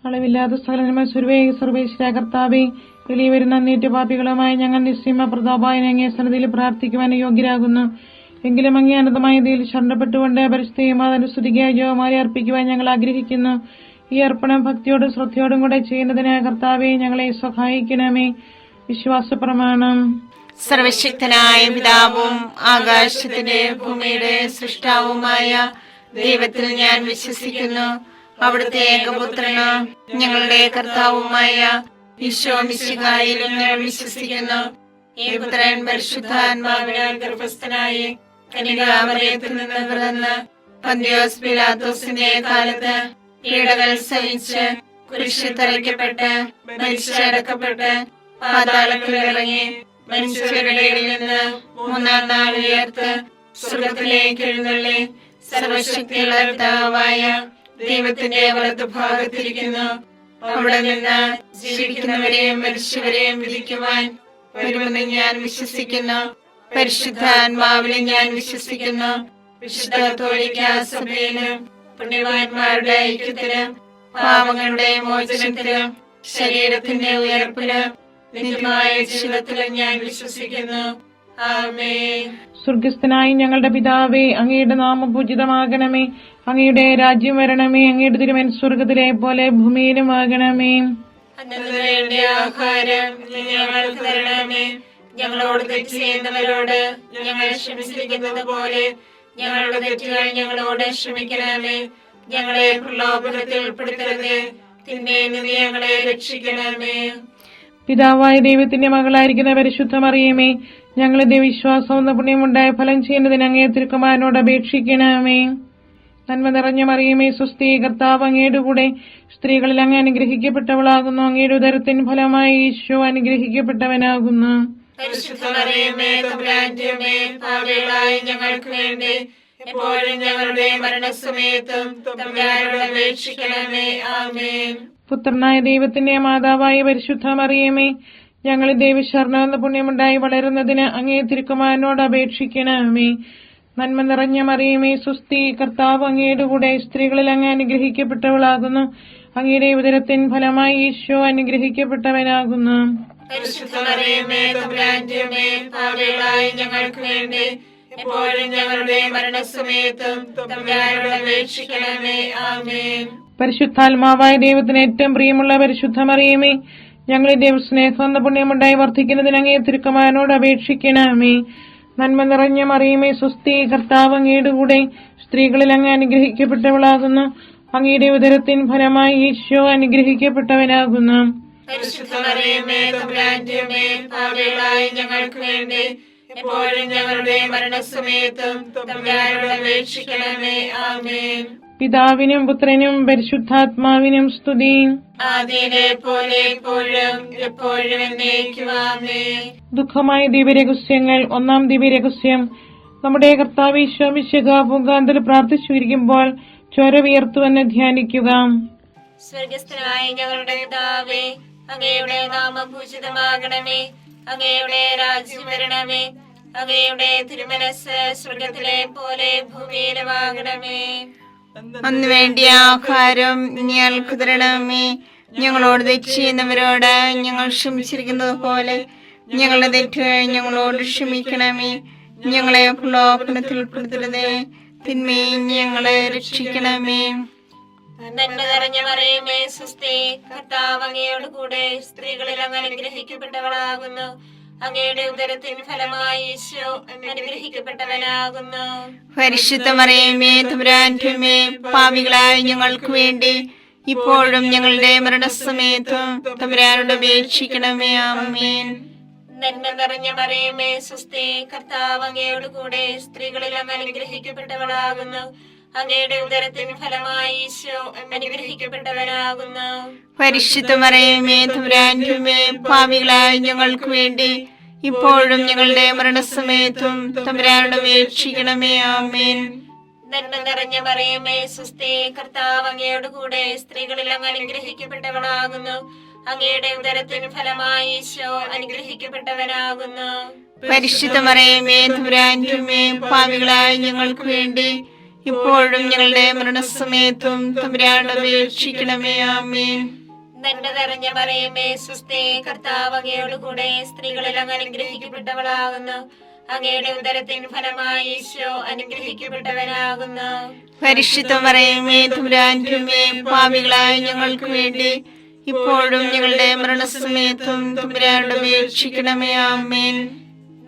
അളവില്ലാത്ത സകലന്മ സർവേശ്വര കർത്താവേ, വെളിവരുന്ന അന്നേറ്റ പാപികളുമായി ഞങ്ങൾ നിസ്സീമ പ്രതാപായൻ അങ്ങേ സന്നിധിയിൽ പ്രാർത്ഥിക്കുവാൻ യോഗ്യരാകുന്നു. എങ്കിലും അങ്ങേ അനന്തമായ ഇതിൽ ശരണപ്പെട്ടുകൊണ്ട് പരിശുദ്ധയും അതനുസ്തുതിക്കായി ജോമാരി അർപ്പിക്കുവാൻ ഞങ്ങൾ ആഗ്രഹിക്കുന്നു. ഈ അർപ്പണം ഭക്തിയോടും ശ്രദ്ധയോടും കൂടെ ചെയ്യുന്നതിന് കർത്താവെ ഞങ്ങളെ സഹായിക്കണമേ. വിശ്വാസ പ്രമാണം. സർവശക്തനായ പിതാവും ആകാശത്തിന്റെ ഭൂമിയുടെ സൃഷ്ടാവുമായ ദൈവത്തിൽ ഞാൻ വിശ്വസിക്കുന്നു. അവിടുത്തെ ഏകപുത്രന് ഞങ്ങളുടെ കർത്താവുമായ ഈശോ മിശിഹായിലും ഞാൻ വിശ്വസിക്കുന്നു. ഈ പുത്രൻ പരിശുദ്ധാത്മാവിനാൽ ഗർഭസ്ഥനായി കന്യകാമറിയത്തിൽ നിന്ന് പിറന്ന് പന്തിയോസ് പിലാത്തോസിന്റെ കാലത്ത് പീഡകൾ സഹിച്ച് കുരിശിൽ തറയ്ക്കപ്പെട്ട് മരിച്ചടക്കപ്പെട്ട് പാതാളത്തിൽ ഇറങ്ങി മനുഷ്യരുടെ ഇടയിൽ നിന്ന് മൂന്നാം നാൾ ഉയർത്ത് സ്വർഗ്ഗത്തിലേക്ക് എഴുന്നള്ളി സർവശക്തിയുള്ള പിതാവായ ദൈവത്തിന്റെ വലതുഭാഗത്തിരിക്കുന്നു. അവിടെ നിന്ന് ജീവിക്കുന്നവരെയും മരിച്ചവരെയും വിധിക്കുവാൻ വരുമെന്ന് ഞാൻ വിശ്വസിക്കുന്നു. പരിശുദ്ധാത്മാവിനെ ഞാൻ വിശ്വസിക്കുന്നു. വിശുദ്ധ കത്തോലിക്കാ സഭയിലും പുണ്യവാന്മാരുടെ ഐക്യത്തിലും പാപങ്ങളുടെ മോചനത്തിലും ശരീരത്തിന്റെ ഉയർപ്പിലും നിത്യമായ ജീവിതത്തിലും ഞാൻ വിശ്വസിക്കുന്നു. ആമേൻ. സ്വർഗസ്ഥനായി ഞങ്ങളുടെ പിതാവേ, അങ്ങയുടെ നാമം പൂജിതമാകണമേ. അങ്ങയുടെ രാജ്യം വരണമേ. അങ്ങയുടെ തിരുമനസ് സ്വർഗത്തിലെ പോലെ ഭൂമിയിലും ആകണമേ. അന്നു വേണ്ട ആഹാരം ഞങ്ങൾക്ക് തരണമേ. ഞങ്ങളോട് തെറ്റ് ചെയ്യുന്നവരോട് ഞങ്ങൾ ക്ഷമിച്ചിരിക്കുന്നത് പോലെ ഞങ്ങളുടെ തെറ്റുകൾ ഞങ്ങളോട് ക്ഷമിക്കണമേ. ഞങ്ങളെ പ്രലോഭനത്തിൽ ഉൾപ്പെടുത്തരുത്, തിന്മയിൽ നിന്ന് ഞങ്ങളെ രക്ഷിക്കണമേ. പിതാവായ ദൈവത്തിന്റെ മകളായിരിക്കുന്ന പരിശുദ്ധ മറിയമേ, ഞങ്ങളുടെ വിശ്വാസം എന്ന പുണ്യമുണ്ടായ ഫലം ചെയ്യുന്നതിന് അങ്ങേ തിരുക്കുമാരനോട് അപേക്ഷിക്കണമേ. നന്മ നിറഞ്ഞ മറിയമേ, സ്വസ്തി, കർത്താവ് അങ്ങയുടെ കൂടെ സ്ത്രീകളിൽ അങ്ങ് അനുഗ്രഹിക്കപ്പെട്ടവളാകുന്നു. അങ്ങയുടെ ഉദരത്തിൻ ഫലമായി ഈശോ അനുഗ്രഹിക്കപ്പെട്ടവനാകുന്നു. പരിശുദ്ധ മറിയമേ, തമ്പുരാന്റെ അമ്മേ, പാപികളായ ഞങ്ങൾക്ക് വേണ്ടി എപ്പോഴും ഞങ്ങളുടെ മരണസമയത്തും തമ്പുരാനോട് അപേക്ഷിക്കണമേ. ആമേൻ. പുത്രനായ ദൈവത്തിന്റെ മാതാവായ പരിശുദ്ധ മറിയമേ, ഞങ്ങൾ ദൈവശരണം എന്ന പുണ്യമുണ്ടായി വളരുന്നതിന് അങ്ങേ തിരുക്കുമാരനോട് അപേക്ഷിക്കണമേ. നന്മ നിറഞ്ഞ മറിയമേ, സ്വസ്തി, കർത്താവ് അങ്ങയുടെ കൂടെ സ്ത്രീകളിൽ അങ്ങ് അനുഗ്രഹിക്കപ്പെട്ടവളാകുന്നു. അങ്ങയുടെ ഉദരത്തിൻ ഫലമായി ഈശോ അനുഗ്രഹിക്കപ്പെട്ടവനാകുന്നു. പരിശുദ്ധ മറിയമേ, തമ്പുരാന്റെ അമ്മേ, പാപികളായ ഞങ്ങൾക്ക് വേണ്ടി എപ്പോഴും ഞങ്ങളുടെ മരണസമയത്തും തമ്പുരാനോട് അപേക്ഷിക്കണമേ. ആമേൻ. പരിശുദ്ധാത്മാവായ ദൈവത്തിന് ഏറ്റവും പ്രിയമുള്ള പരിശുദ്ധ മറിയമേ, ഞങ്ങളുടെ സ്നേഹം എന്ന പുണ്യമുണ്ടായി വർദ്ധിക്കുന്നതിന് അങ്ങേ തിരുക്കുമാരനോട് അപേക്ഷിക്കണമേ. നന്മ നിറഞ്ഞ മറിയമേ, സ്വസ്തി, കർത്താവ് അങ്ങയുടെ കൂടെ സ്ത്രീകളിൽ അങ്ങ് അനുഗ്രഹിക്കപ്പെട്ടവളാകുന്നു. അങ്ങയുടെ ഉദരത്തിൻ ഫലമായി ഈശോ അനുഗ്രഹിക്കപ്പെട്ടവനാകുന്നു. പരിശുദ്ധ മറിയമേ, തമ്പുരാന്റെ അമ്മേ, പാപികളായ ഞങ്ങൾക്ക് വേണ്ടി എപ്പോഴും ഞങ്ങളുടെ മരണസമയത്തും തമ്പുരാനോട് അപേക്ഷിക്കണമേ. ആമേൻ. പിതാവിനും പുത്രനും പരിശുദ്ധാത്മാവിനും സ്തുതി. ആദിയിലെ പോലെ എപ്പോഴും എപ്പോഴും എന്നേക്കും. ആമേൻ. ദുഃഖമായ ദിവ്യരഹസ്യങ്ങൾ. ഒന്നാം ദിവ്യരഹസ്യം. നമ്മുടെ കർത്താവ് ഈശോ മിശിഹാ പൂങ്കാന്തൽ പ്രാർത്ഥിച്ചിരിക്കുമ്പോൾ ചോര വിയർത്തുവെന്ന് ധ്യാനിക്കുക. സ്വർഗസ്ഥനായ ഞങ്ങളുടെ പിതാവേ, അങ്ങയുടെ നാമം പൂജിതമാകണമേ. അങ്ങയുടെ രാജ്യം വരണമേ. അങ്ങയുടെ തിരുമനസ് സ്വർഗത്തിലെ പോലെ ഭൂമിയിലുമാകണമേ. അന്ന് വേണ്ടിയ ആഹാരം ഞങ്ങൾക്ക് തരണമേ. ഞങ്ങളോട് തെറ്റ് ചെയ്യുന്നവരോട് ഞങ്ങൾ ക്ഷമിച്ചിരിക്കുന്നത് പോലെ ഞങ്ങളുടെ തെറ്റുകൾ ഞങ്ങളോട് ക്ഷമിക്കണമേ. ഞങ്ങളെ പ്രലോഭനത്തിൽ ഉൾപ്പെടുത്തരുതേ, തിന്മയിൽ ഞങ്ങളെ രക്ഷിക്കണമേ. നന്മ നിറഞ്ഞ മറിയമേ, സ്വസ്തി, കർത്താവ് അങ്ങയോട് കൂടെ സ്ത്രീകളിൽ അങ്ങ് അനുഗ്രഹിക്കപ്പെട്ടവളാകുന്നു. അങ്ങയുടെ ഉദരത്തിൻ ഫലമായി ഈശോ അനുഗ്രഹിക്കപ്പെട്ടവനാകുന്നു. പരിശുദ്ധ മറിയമേ, തമ്പുരാന്റെ അമ്മേ, പാപികളായ ഞങ്ങൾക്ക് വേണ്ടി ഇപ്പോഴും ഞങ്ങളുടെ മരണസമയത്തും തമ്പുരാനോട് അപേക്ഷിക്കണമേ. ആമേൻ. നന്മ നിറഞ്ഞ മറിയമേ, സ്വസ്തി, കർത്താവ് അങ്ങയോട് കൂടെ സ്ത്രീകളിൽ അങ്ങ് അനുഗ്രഹിക്കപ്പെട്ടവളാകുന്നു. അങ്ങയുടെ ഉദരത്തിൻ ഫലമായി ഈശോ അനുഗ്രഹിക്കപ്പെട്ടവനാകുന്നു. പരിശുദ്ധ മറിയമേ, തമ്പുരാന്റെ അമ്മേ, പാപികളായ ഞങ്ങൾക്ക് വേണ്ടി ഇപ്പോഴും ഞങ്ങളുടെ മരണസമയത്തും തമ്പുരാനോട് അപേക്ഷിക്കണമേ. ആമേൻ. നന്മ നിറഞ്ഞ മറിയമേ, സ്വസ്തി, കർത്താവ് അങ്ങയോട് കൂടെ സ്ത്രീകളിൽ അങ്ങ് അനുഗ്രഹിക്കപ്പെട്ടവളാകുന്നു. അങ്ങയുടെ ഉദരത്തിൻ ഫലമായി ഈശോ അനുഗ്രഹിക്കപ്പെട്ടവനാകുന്നു. പരിശുദ്ധ മറിയമേ, തമ്പുരാന്റെ അമ്മേ, പാപികളായ ഞങ്ങൾക്ക് വേണ്ടി ഇപ്പോഴും ഞങ്ങളുടെ മരണസമയത്തും തമ്പുരാനോട് അപേക്ഷിക്കണമേ. ആമേൻ. നന്മ നിറഞ്ഞ മറിയമേ സുസ്ഥി, കർത്താവ് അങ്ങയോട് കൂടെ സ്ത്രീകളിൽ അങ്ങ് അനുഗ്രഹിക്കപ്പെട്ടവളാകുന്നു. അങ്ങയുടെ ഉദരത്തിൻ ഫലമായി ഈശോ അനുഗ്രഹിക്കപ്പെട്ടവനാകുന്നു. പരിശുദ്ധ മറിയമേ തമ്പുരാന്റെ അമ്മേ, പാപികളായ ഞങ്ങൾക്ക് വേണ്ടി ഇപ്പോഴും ഞങ്ങളുടെ മരണസമയത്തും തമ്പുരാനോട് അപേക്ഷിക്കണമേ. ആമേൻ.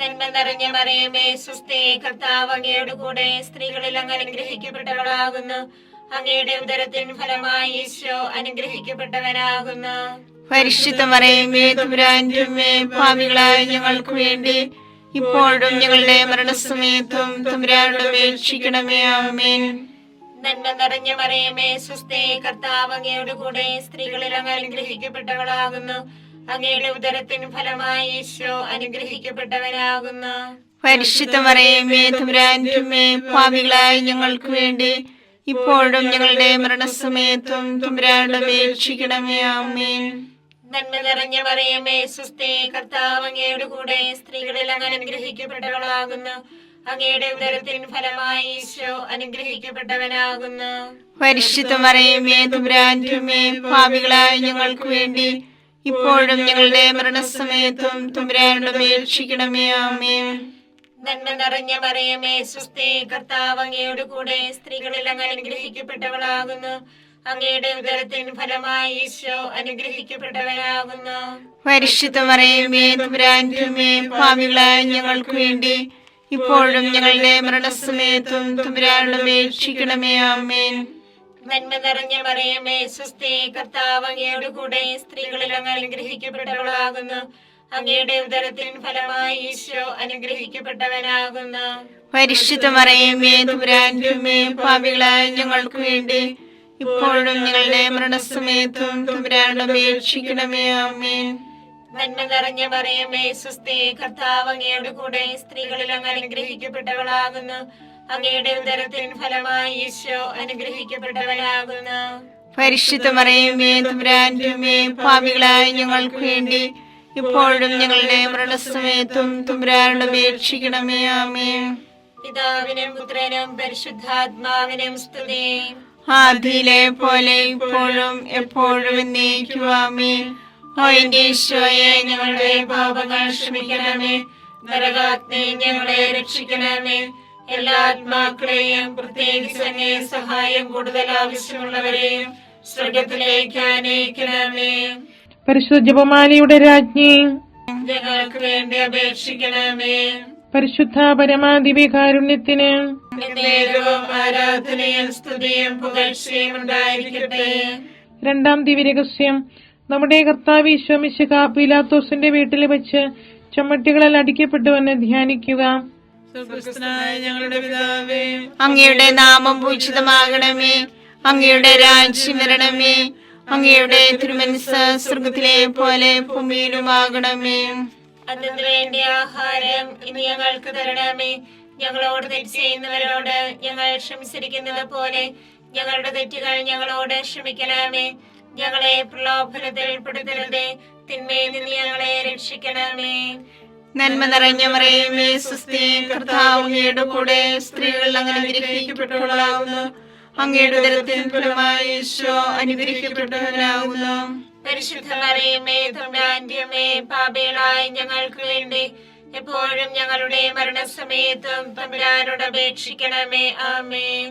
നന്മ നിറഞ്ഞ മറിയമേ സുസ്ഥി, കർത്താവ് അങ്ങയോട് കൂടെ സ്ത്രീകളിൽ അങ്ങ് അനുഗ്രഹിക്കപ്പെട്ടവളാകുന്നു. അങ്ങയുടെ ഉദരത്തിൻ ഫലമായി ഈശോ അനുഗ്രഹിക്കപ്പെട്ടവനാകുന്നു. പരിശുദ്ധ മറിയമേ തമ്പുരാന്റെ അമ്മേ, പാപികളായ ഞങ്ങൾക്ക് വേണ്ടി ഇപ്പോഴും ഞങ്ങളുടെ മരണസമയത്തും തമ്പുരാനോട് അപേക്ഷിക്കണമേ. ആമേൻ. നന്മ നിറഞ്ഞ മറിയമേ സുസ്ഥി, കർത്താവ് അങ്ങയോട് കൂടെ സ്ത്രീകളിൽ അങ്ങ് അനുഗ്രഹിക്കപ്പെട്ടവളാകുന്നു. അങ്ങയുടെ ഉദരത്തിൻ ഫലമായി ഈശോ അനുഗ്രഹിക്കപ്പെട്ടവനാകുന്നു. പരിശുദ്ധ മറിയമേ തമ്പുരാന്റെ അമ്മേ, പാപികളായ ഞങ്ങൾക്ക് വേണ്ടി ഇപ്പോഴും ഞങ്ങളുടെ മരണസമയത്തും തമ്പുരാനോട് അപേക്ഷിക്കണമേ. ആമേൻ. നന്മ നിറഞ്ഞ മറിയമേ സുസ്ഥി, കർത്താവ് അങ്ങയോട് കൂടെ സ്ത്രീകളിൽ അങ്ങ് അനുഗ്രഹിക്കപ്പെട്ടവളാകുന്നു. അങ്ങയുടെ ഉദരത്തിൻ ഫലമായി ഈശോ അനുഗ്രഹിക്കപ്പെട്ടവനാകുന്നു. പരിശുദ്ധ മറിയമേ തമ്പുരാന്റെ അമ്മേ, പാപികളായ ഞങ്ങൾക്ക് വേണ്ടി ഇപ്പോഴും ഞങ്ങളുടെ മരണസമയത്തും തമ്പുരാനോട് അപേക്ഷിക്കണമേ. ആമേൻ. നന്മ നിറഞ്ഞ മറിയമേ സുസ്ഥി, കർത്താവ് അങ്ങയോട് കൂടെ സ്ത്രീകളിൽ അങ്ങ് അനുഗ്രഹിക്കപ്പെട്ടവളാകുന്നു. അങ്ങയുടെ ഉദരത്തിൻ ഫലമായി ഈശോ അനുഗ്രഹിക്കപ്പെട്ടവനാകുന്നു. പരിശുദ്ധ മറിയമേ തമ്പുരാന്റെ അമ്മേ, പാപികളായ ഞങ്ങൾക്ക് വേണ്ടി ഇപ്പോഴും ഞങ്ങളുടെ മരണസമയത്തും തമ്പുരാനോട് അപേക്ഷിക്കണമേ. ആമേൻ. നന്മ നിറഞ്ഞ മറിയമേ സുസ്ഥി, കർത്താവ് അങ്ങയോട് കൂടെ സ്ത്രീകളിൽ അങ്ങ് അനുഗ്രഹിക്കപ്പെട്ടവളാകുന്നു. അങ്ങയുടെ ഉദരത്തിൻ ഫലമായി ഈശോ അനുഗ്രഹിക്കപ്പെട്ടവനാകുന്നു. പരിശുദ്ധ മറിയമേ തമ്പുരാന്റെ അമ്മേ, പാപികളായ ഞങ്ങൾക്ക് വേണ്ടി ഇപ്പോഴും ഞങ്ങളുടെ മരണസമയത്തും തമ്പുരാനോട് അപേക്ഷിക്കണമേ. ആമേൻ. നന്മ നിറഞ്ഞ മറിയമേ സുസ്ഥി, കർത്താവ് അങ്ങയോട് കൂടെ സ്ത്രീകളിൽ അങ്ങ് അനുഗ്രഹിക്കപ്പെട്ടവളാകുന്നു. അങ്ങയുടെ ഉദരത്തിൻ ഫലമായി ഈശോ അനുഗ്രഹിക്കപ്പെട്ടവനാകുന്നു. പരിശുദ്ധ മറിയമേ തമ്പുരാന്റെ അമ്മേ, പാപികളായ ഞങ്ങൾക്ക് വേണ്ടി ഇപ്പോഴും ഞങ്ങളുടെ മരണസമയത്തും തമ്പുരാനോട് അപേക്ഷിക്കണമേ. ആമേൻ. പിതാവിനും പുത്രനും പരിശുദ്ധാത്മാവിനും സ്തുതി. ആദിയിലെ പോലെ ഇപ്പോഴും എപ്പോഴും എന്നേക്കും. ആമേൻ. ഓ എന്റെ ഈശോയെ, ഞങ്ങളുടെ പാപങ്ങൾ ക്ഷമിക്കണമേ. നരകാഗ്നി ഞങ്ങളെ രക്ഷിക്കണമേ. എല്ലാ ആത്മാക്കളെയും, പ്രത്യേകിച്ച് അങ്ങേ സഹായം കൂടുതൽ ആവശ്യമുള്ളവരെയും സ്വർഗത്തിലേക്ക് അനയിക്കണമേ. പരിശുദ്ധ ജപമാലയുടെ രാജ്ഞി, ഞങ്ങൾക്ക് വേണ്ടി അപേക്ഷിക്കണമേ. പരിശുദ്ധ പരമാദിവ്യകാരുണ്യത്തിന് എന്നേരവും ആരാധനയും സ്തുതിയും പുകഴ്ചയും ഉണ്ടായിരിക്കട്ടെ. രണ്ടാം ദിവ്യരഹസ്യം. നമ്മുടെ കർത്താവ് ഈശോ മിശിഹ പീലാത്തോസിന്റെ വീട്ടിൽ വെച്ച് ചമ്മട്ടികളിൽ അടിക്കപ്പെട്ടുവെന്ന് ധ്യാനിക്കുക. സ്വർഗ്ഗസ്ഥനായ ഞങ്ങളുടെ പിതാവേ, അങ്ങയുടെ നാമം പൂജിതമാകണമേ. അങ്ങയുടെ രാജ്യം വരണമേ. അങ്ങയുടെ തിരുമനസ്സ് സ്വർഗത്തിലെ പോലെ ഭൂമിയിലുമാകണമേ. അതിനു വേണ്ടി ആഹാരം ഇനി ഞങ്ങൾക്ക് തരണമേ. ഞങ്ങളോട് തെറ്റ് ചെയ്യുന്നവരോട് ഞങ്ങൾ ക്ഷമിച്ചിരിക്കുന്നത് പോലെ ഞങ്ങളുടെ തെറ്റുകൾ ഞങ്ങളോട് ക്ഷമിക്കണമേ. ഞങ്ങളെ പ്രലോഭനത്തിൽ ഉൾപ്പെടുത്തരുതേ, തിന്മയിൽ നിന്ന് ഞങ്ങളെ രക്ഷിക്കണമേ. നന്മ നിറഞ്ഞ മറിയമേ സുസ്ഥി, കർത്താവ് അങ്ങയുടെ കൂടെ സ്ത്രീകൾ അങ്ങ് അനുഗ്രഹിക്കപ്പെട്ടവളാകുന്നു. അങ്ങയുടെ ഉദരത്തിൻ ഫലമായി ഈശോ അനുഗ്രഹിക്കപ്പെട്ടവനാകുന്നു. പരിശുദ്ധ മറിയമേ തമ്പുരാന്റെ അമ്മേ, പാപികളായ ഞങ്ങൾക്ക് വേണ്ടി എപ്പോഴും ഞങ്ങളുടെ മരണസമയത്തും തമ്പുരാനോട് അപേക്ഷിക്കണമേ. ആമേൻ.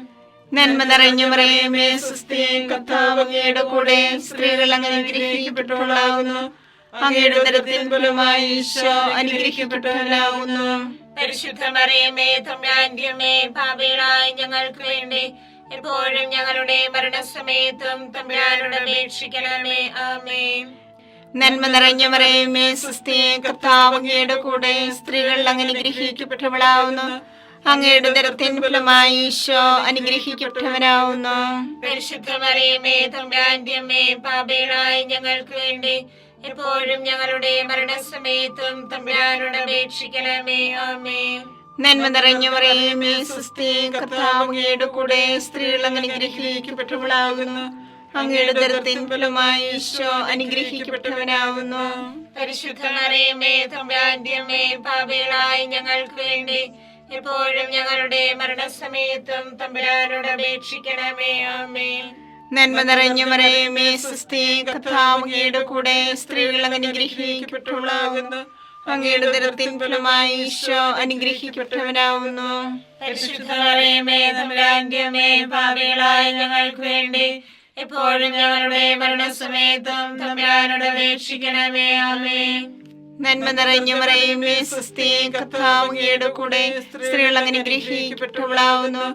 നന്മ നിറഞ്ഞ മറിയമേ സുസ്ഥി, കർത്താവ് അങ്ങയുടെ കൂടെ സ്ത്രീകൾ അങ്ങ് അനുഗ്രഹിക്കപ്പെട്ടവളാകുന്നു. അങ്ങയുടെ ഉദരത്തിൻ ഫലമായി ഈശോ അനുഗ്രഹിക്കപ്പെട്ടവനാകുന്നു. പരിശുദ്ധ മറിയമേ തമ്പുരാന്റെ അമ്മേ, പാപികളായ ഞങ്ങൾക്ക് വേണ്ടി എപ്പോഴും ഞങ്ങളുടെ മരണസമയത്തും തമ്പുരാനോട് അപേക്ഷിക്കണമേ. ആമേൻ. നന്മ നിറഞ്ഞ മറിയമേ സുസ്ഥി, കർത്താവ് അങ്ങയുടെ കൂടെ സ്ത്രീകൾ അങ്ങ് അനുഗ്രഹിക്കപ്പെട്ടവളാകുന്നു. അങ്ങയുടെ ഉദരത്തിൻ ഫലമായി ഈശോ അനുഗ്രഹിക്കപ്പെട്ടവനാകുന്നു. പരിശുദ്ധ മറിയമേ തമ്പുരാന്റെ അമ്മേ, പാപികളായ ഞങ്ങൾക്ക് വേണ്ടി എപ്പോഴും ഞങ്ങളുടെ മരണസമയത്തും തമ്പുരാനോട് അപേക്ഷിക്കണമേ. ആമേൻ. നന്മ നിറഞ്ഞ മറിയമേ സുസ്ഥി, കർത്താവ് അങ്ങയുടെ കൂടെ സ്ത്രീകൾ അങ്ങ് അനുഗ്രഹിക്കപ്പെട്ടവളാകുന്നു. അങ്ങയുടെ ഉദരത്തിൻ ഫലമായി ഈശോ അനുഗ്രഹിക്കപ്പെട്ടവനാകുന്നു. പരിശുദ്ധ മറിയമേ തമ്പുരാന്റെ അമ്മേ, പാപികളായ ഞങ്ങൾക്ക് വേണ്ടി എപ്പോഴും ഞങ്ങളുടെ മരണസമയത്തും തമ്പുരാനോട് അപേക്ഷിക്കണമേ. ആമേൻ. നന്മ നിറഞ്ഞ മറിയമേ സ്വസ്തി, കർത്താവ് അങ്ങയുടെ കൂടെ സ്ത്രീകൾ അങ്ങ് അനുഗ്രഹിക്കപ്പെട്ടവളാകുന്നു. അങ്ങയുടെ ഉദരത്തിൻ ഫലമായി ഈശോ അനുഗ്രഹിക്കപ്പെട്ടവനാവുന്നു. പരിശുദ്ധ മറിയമേ തമ്പുരാന്റെ അമ്മേ, പാപികളായ ഞങ്ങൾക്ക് വേണ്ടി എപ്പോഴും ഞങ്ങളുടെ മരണസമയത്തും തമ്പുരാനോട് അപേക്ഷിക്കണമേ. ആമേൻ. നന്മ നിറഞ്ഞ മറിയമേ സ്വസ്തി, കർത്താവ് അങ്ങയുടെ കൂടെ സ്ത്രീകൾ അങ്ങ് അനുഗ്രഹിക്കപ്പെട്ടവളാവുന്നു.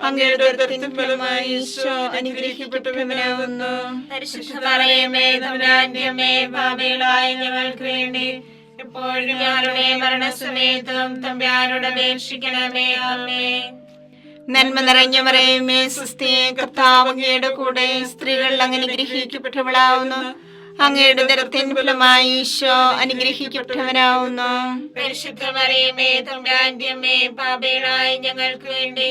അങ്ങയുടെ ഉദരത്തിൻ ഫലമായി ഈശോ അനുഗ്രഹിക്കപ്പെട്ടവനാവുന്നു. പരിശുദ്ധ മറിയമേ തമ്പുരാന്റെ അമ്മേ, പാപികളായ ഞങ്ങൾക്ക് വേണ്ടി എപ്പോഴും ഞങ്ങളുടെ മരണസമയത്തും തമ്പുരാനോട് അപേക്ഷിക്കണമേ. ആമേൻ. നന്മ നിറഞ്ഞ മറിയമേ സ്വസ്തി, കർത്താവ് അങ്ങയുടെ കൂടെ സ്ത്രീകൾ അങ്ങ് അനുഗ്രഹിക്കപ്പെട്ടവളാവുന്നു. അങ്ങയുടെ ഉദരത്തിൻ ഫലമായി ഈശോ അനുഗ്രഹിക്കപ്പെട്ടവനാവുന്നു. പരിശുദ്ധ മറിയമേ തമ്പുരാന്റെ അമ്മേ, പാപികളായ ഞങ്ങൾക്ക് വേണ്ടി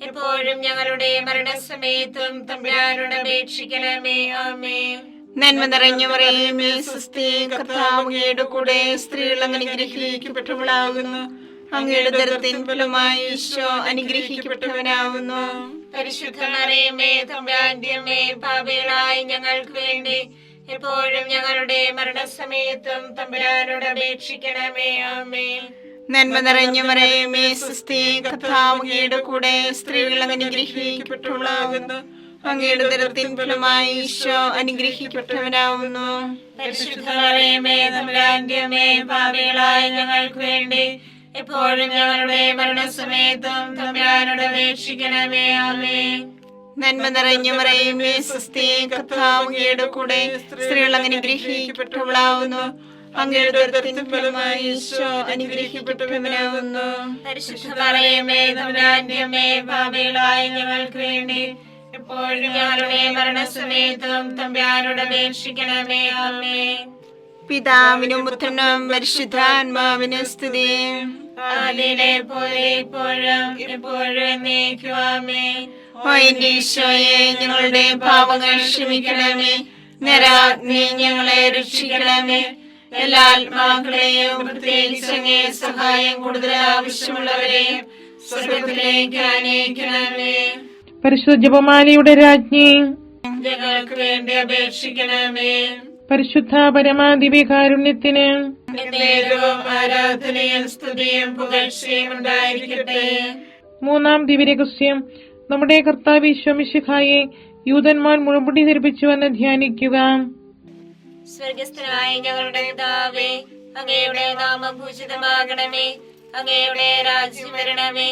എപ്പോഴും ഞങ്ങളുടെ മരണസമയത്തും തമ്പുരാനോട് അപേക്ഷിക്കണമേ. ആമേൻ. നന്മ നിറഞ്ഞ മറിയമേ സ്വസ്തി, കർത്താവ് അങ്ങയുടെ കൂടെ സ്ത്രീകൾ അങ്ങ് അനുഗ്രഹിക്കപ്പെട്ടവളാകുന്നു. അങ്ങയുടെ ഉദരത്തിൻ ഫലമായി ഈശോ അനുഗ്രഹിക്കപ്പെട്ടവനാവുന്നു. പരിശുദ്ധ മറിയമേ തമ്പുരാന്റെ അമ്മേ, പാപികളായ ഞങ്ങൾക്ക് വേണ്ടി എപ്പോഴും ഞങ്ങളുടെ മരണസമയത്തും തമ്പുരാനോട് അപേക്ഷിക്കണമേ. ആമേൻ. നന്മ നിറഞ്ഞ മറിയമേ സ്വസ്തി, കർത്താവ് അങ്ങയുടെ കൂടെ സ്ത്രീകൾ അങ്ങ് അനുഗ്രഹിക്കപ്പെട്ടവളാകുന്നു. അങ്ങയുടെ ഉദരത്തിൻ ഫലമായി ഈശോ അനുഗ്രഹിക്കപ്പെട്ടവനാവുന്നു. പരിശുദ്ധ മറിയമേ തമ്പുരാന്റെ അമ്മേ, പാപികളായ ഞങ്ങൾക്ക് വേണ്ടി എപ്പോഴും ഞങ്ങളുടെ മരണസമയത്തും തമ്പുരാനോട് അപേക്ഷിക്കണമേ. ആമേൻ. നന്മ നിറഞ്ഞ മറിയമേ സ്വസ്തി, കർത്താവ് അങ്ങയുടെ കൂടെ സ്ത്രീകൾ അങ്ങ് അനുഗ്രഹിക്കപ്പെട്ടവളാവുന്നു. അങ്ങയുടെ ഉദരത്തിൻ ഫലമായി ഈശോ അനുഗ്രഹിക്കപ്പെട്ടവനാവുന്നു. പരിശുദ്ധ മറിയമേ തമ്പുരാന്റെ അമ്മേ, പാപികളായ ഞങ്ങൾക്ക് വേണ്ടി എപ്പോഴും ഞങ്ങളുടെ മരണസമയത്തും തമ്പുരാനോട് അപേക്ഷിക്കണമേ. ആമേൻ. പിതാവിനും പുത്രനും പരിശുദ്ധാത്മാവിനും സ്തുതി. ആദിയിലെ പോലെ ഇപ്പോഴും എപ്പോഴും എന്നേക്കും. ആമേൻ. ഓ എന്റെ ഈശോയെ, ഞങ്ങളുടെ പാപങ്ങൾ ക്ഷമിക്കണമേ. നരാഗ്നി ഞങ്ങളെ രക്ഷിക്കണമേ. എല്ലാ ആത്മാക്കളെയും പ്രത്യേകിച്ച് അങ്ങേ സഹായം കൂടുതൽ ആവശ്യമുള്ളവരെയും സ്വർഗ്ഗത്തിലേക്ക് ആനയിക്കണമേ. പരിശുദ്ധ ജപമാലയുടെ രാജ്ഞി, ഞങ്ങൾക്ക് വേണ്ടി അപേക്ഷിക്കണമേ. പരിശുദ്ധ പരമാദിവ്യകാരുണ്യത്തിന് എന്നേരവും ആരാധനയും സ്തുതിയും പുകഴ്ചയും ഉണ്ടായിരിക്കട്ടെ. മൂന്നാം ദിവ്യരഹസ്യം, നമ്മുടെ കർത്താവ് ഈശോ മിശിഹായെ യൂതന്മാർ മുഴുമുടി ധരിപ്പിച്ചുവെന്ന് ധ്യാനിക്കുക. സ്വർഗസ്ഥനായ ഞങ്ങളുടെ പിതാവേ, അങ്ങയുടെ നാമം പൂജിതമാകണമേ. അങ്ങയുടെ രാജ്യം വരണമേ.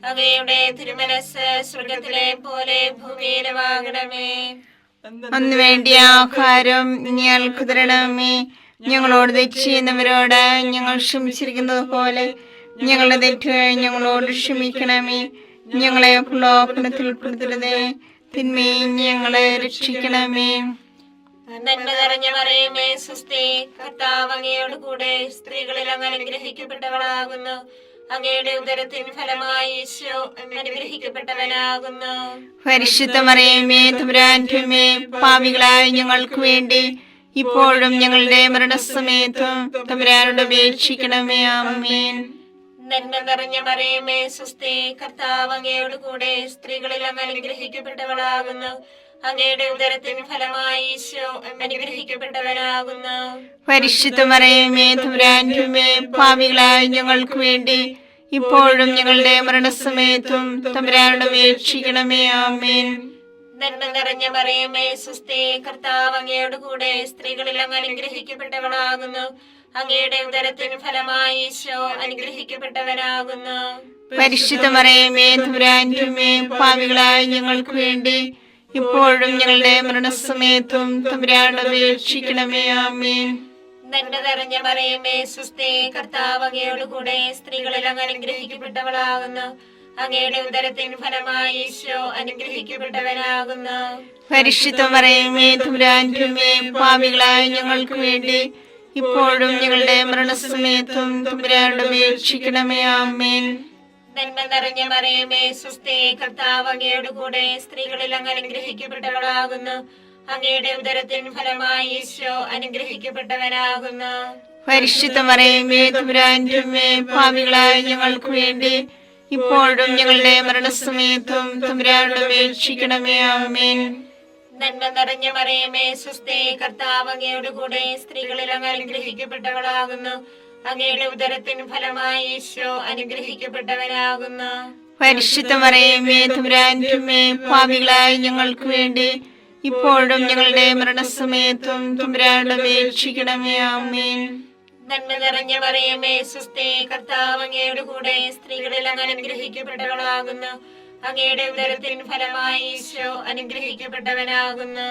അങ്ങയുടെ തിരുമനസ് സ്വർഗത്തിലെ പോലെ ഭൂമിയിലുമാകണമേ. അന്ന് വേണ്ടിയ ആഹാരം ഞങ്ങൾക്ക് തരണമേ. ഞങ്ങളോട് തെറ്റ് ചെയ്യുന്നവരോട് ഞങ്ങൾ ക്ഷമിച്ചിരിക്കുന്നത് പോലെ ഞങ്ങളുടെ തെറ്റുകൾ ഞങ്ങളോട് ക്ഷമിക്കണമേ. ഞങ്ങളെ പ്രലോഭനത്തിൽ ഉൾപ്പെടുത്തരുതേ, തിന്മയിൽ ഞങ്ങളെ രക്ഷിക്കണമേ. നന്മ നിറഞ്ഞ മറിയമേ സ്വസ്തി, കർത്താവ് അങ്ങയോട് കൂടെ സ്ത്രീകളിൽ അങ്ങ് അനുഗ്രഹിക്കപ്പെട്ടവളാകുന്നു. അങ്ങയുടെ ഉദരത്തിൻ ഫലമായി ഈശോ അനുഗ്രഹിക്കപ്പെട്ടവനാകുന്നു. പരിശുദ്ധ മറിയമേ തമ്പുരാന്റെ അമ്മേ, പാപികളായ ഞങ്ങൾക്ക് വേണ്ടി ഇപ്പോഴും ഞങ്ങളുടെ മരണസമയത്തും തമ്പുരാനോട് അപേക്ഷിക്കണമേ. ആമേൻ. നന്മ നിറഞ്ഞ മറിയമേ സ്വസ്തി, കർത്താവ് അങ്ങയോട് കൂടെ സ്ത്രീകളിൽ അങ്ങ് അനുഗ്രഹിക്കപ്പെട്ടവളാകുന്നു. അങ്ങയുടെ ഉദരത്തിൻ ഫലമായി ഈശോ അനുഗ്രഹിക്കപ്പെട്ടവനാകുന്നു. പരിശുദ്ധ മറിയമേ തമ്പുരാന്റെ അമ്മേ, പാപികളായ ഞങ്ങൾക്ക് വേണ്ടി ഇപ്പോഴും ഞങ്ങളുടെ മരണസമയത്തും തമ്പുരാനോട് അപേക്ഷിക്കണമേ. ആമേൻ. നന്മ നിറഞ്ഞ മറിയമേ സ്വസ്തി, കർത്താവ് അങ്ങയോട് കൂടെ സ്ത്രീകളിൽ അങ്ങ് അനുഗ്രഹിക്കപ്പെട്ടവളാകുന്നു. അങ്ങയുടെ ഉദരത്തിൻ ഫലമായി ഈശോ അനുഗ്രഹിക്കപ്പെട്ടവനാകുന്നു. പരിശുദ്ധ മറിയമേ തമ്പുരാന്റെ അമ്മേ, പാപികളായ ഞങ്ങൾക്ക് വേണ്ടി ഇപ്പോഴും ഞങ്ങളുടെ മരണസമയത്തും തമ്പുരാനോട് അപേക്ഷിക്കണമേ. ആമേൻ. നന്മ നിറഞ്ഞ മറിയമേ സ്വസ്തി, കർത്താവ് അങ്ങയോട് കൂടെ സ്ത്രീകളിൽ അങ്ങ് അനുഗ്രഹിക്കപ്പെട്ടവളാകുന്നു. അങ്ങയുടെ ഉദരത്തിൻ ഫലമായി ഈശോ അനുഗ്രഹിക്കപ്പെട്ടവനാകുന്നു. പരിശുദ്ധ മറിയമേ തമ്പുരാന്റെ അമ്മേ, പാപികളായ ഞങ്ങൾക്ക് വേണ്ടി ഇപ്പോഴും ഞങ്ങളുടെ മരണസമയത്തും തമ്പുരാനോട് അപേക്ഷിക്കണമേ. ആമേൻ. നന്മ നിറഞ്ഞ മറിയമേ സ്വസ്തി, കർത്താവ് അങ്ങയോട് കൂടെ സ്ത്രീകളിൽ അങ്ങ് അനുഗ്രഹിക്കപ്പെട്ടവളാകുന്നു. അങ്ങയുടെ ഉദരത്തിൻ ഫലമായി ഈശോ അനുഗ്രഹിക്കപ്പെട്ടവനാകുന്നു. പരിശുദ്ധ മറിയമേ തമ്പുരാന്റെ അമ്മേ, പാപികളായ ഞങ്ങൾക്ക് വേണ്ടി ഇപ്പോഴും ഞങ്ങളുടെ മരണസമയത്തും തമ്പുരാനോട് അപേക്ഷിക്കണമേ. ആമേൻ. നന്മ നിറഞ്ഞ മറിയമേ സ്വസ്തി, കർത്താവ് അങ്ങയുടെ കൂടെ സ്ത്രീകളിൽ അങ്ങ് അനുഗ്രഹിക്കപ്പെട്ടവളാകുന്നു. അങ്ങയുടെ ഉദരത്തിൻ ഫലമായി ഈശോ അനുഗ്രഹിക്കപ്പെട്ടവനാകുന്നു. പരിശുദ്ധ മറിയമേ തമ്പുരാന്റെ അമ്മേ, പാപികളായ ഞങ്ങൾക്ക് വേണ്ടി ഇപ്പോഴും ഞങ്ങളുടെ മരണസമയത്തും തമ്പുരാനോട് അപേക്ഷിക്കണമേ. ആമേൻ. നന്മ നിറഞ്ഞ മറിയമേ സ്വസ്തി, കർത്താവ് അങ്ങയുടെ കൂടെ സ്ത്രീകളിൽ അങ്ങ് അനുഗ്രഹിക്കപ്പെട്ടവളാകുന്നു. അങ്ങയുടെ ഉദരത്തിൻ ഫലമായി ഈശോ അനുഗ്രഹിക്കപ്പെട്ടവനാകുന്നു.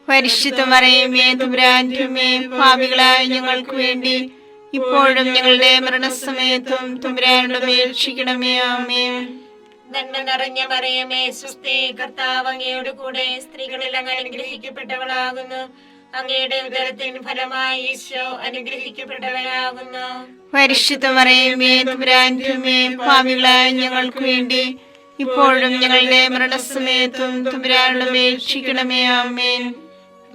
പരിശുദ്ധ മറിയമേ തമ്പുരാന്റെ അമ്മേ, പാപികളായ ഞങ്ങൾക്ക് വേണ്ടി ഇപ്പോഴും ഞങ്ങളുടെ മരണസമയത്തും തമ്പുരാനോട് അപേക്ഷിക്കണമേ. ആമേൻ. നന്മ നിറഞ്ഞ മറിയമേ സ്വസ്തി, കർത്താവ് അങ്ങയുടെ കൂടെ സ്ത്രീകളിൽ അങ്ങ് അനുഗ്രഹിക്കപ്പെട്ടവളാകുന്നു. അങ്ങയുടെ ഉദരത്തിൻ ഫലമായി ഈശോ അനുഗ്രഹിക്കപ്പെട്ടവനാകുന്നു. പരിശുദ്ധ മറിയമേ തമ്പുരാന്റെ അമ്മേ, പാപികളായ ഞങ്ങൾക്ക് വേണ്ടി ഇപ്പോഴും ഞങ്ങളുടെ മരണസമയത്തും തമ്പുരാനോട് അപേക്ഷിക്കണമേ. ആമേൻ.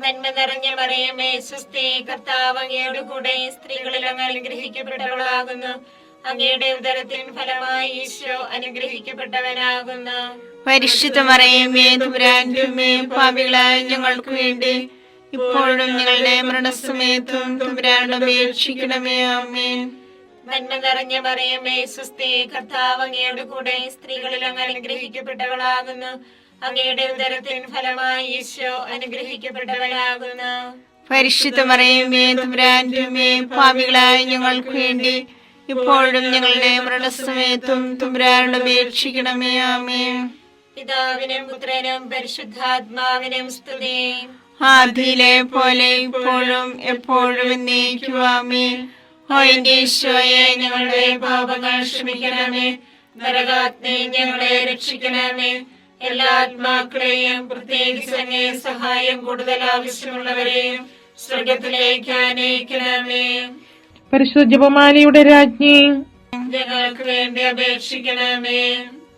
നന്മ നിറഞ്ഞ മറിയമേ സ്വസ്തി, കർത്താവ് അങ്ങയുടെ കൂടെ സ്ത്രീകളിൽ അങ്ങ് അനുഗ്രഹിക്കപ്പെട്ടവളാകുന്നു. അങ്ങയുടെ ഉദരത്തിൻ ഫലമായി ഈശോ അനുഗ്രഹിക്കപ്പെട്ടവനാകുന്നു. പരിശുദ്ധ മറിയമേ തമ്പുരാന്റെ അമ്മേ, പാപികളായ ഞങ്ങൾക്ക് വേണ്ടി ഇപ്പോഴും ഞങ്ങളുടെ മരണസമയത്തും തമ്പുരാനോട് അപേക്ഷിക്കണമേ. ആമേൻ. നന്മ നിറഞ്ഞ മറിയമേ സ്വസ്തി, കർത്താവ് അങ്ങയുടെ കൂടെ സ്ത്രീകളിൽ അങ്ങ് അനുഗ്രഹിക്കപ്പെട്ടവളാകുന്നു. അങ്ങയുടെ ഉദരത്തിൻ ഫലമായി ഈശോ അനുഗ്രഹിക്കപ്പെട്ടവനാകുന്നു. പരിശുദ്ധ മറിയമേ തമ്പുരാന്റെ അമ്മേ, പാപികളായ ഞങ്ങൾക്ക് വേണ്ടി ഇപ്പോഴും ഞങ്ങളുടെ മരണസമയത്തും തമ്പുരാനോട് അപേക്ഷിക്കണമേ. ആമേൻ. പിതാവിനും പുത്രനും പരിശുദ്ധാത്മാവിനും സ്തുതി. ആദിയിലെ പോലെ ഇപ്പോഴും എപ്പോഴും എന്നേക്കും. ആമേൻ. ഓ എന്റെ ഈശോയെ, ഞങ്ങളുടെ പാപങ്ങൾ ക്ഷമിക്കണമേ. നരകാഗ്നി ഞങ്ങളെ രക്ഷിക്കണമേ. എല്ലാ ആത്മാക്കളെയും, പ്രത്യേകിച്ച് അങ്ങേ സഹായം കൂടുതൽ ആവശ്യമുള്ളവരെയും സ്വർഗത്തിലേക്ക് അനയിക്കണമേ. പരിശുദ്ധ ജപമാലയുടെ രാജ്ഞി, ഞങ്ങൾക്ക് വേണ്ടി അപേക്ഷിക്കണമേ.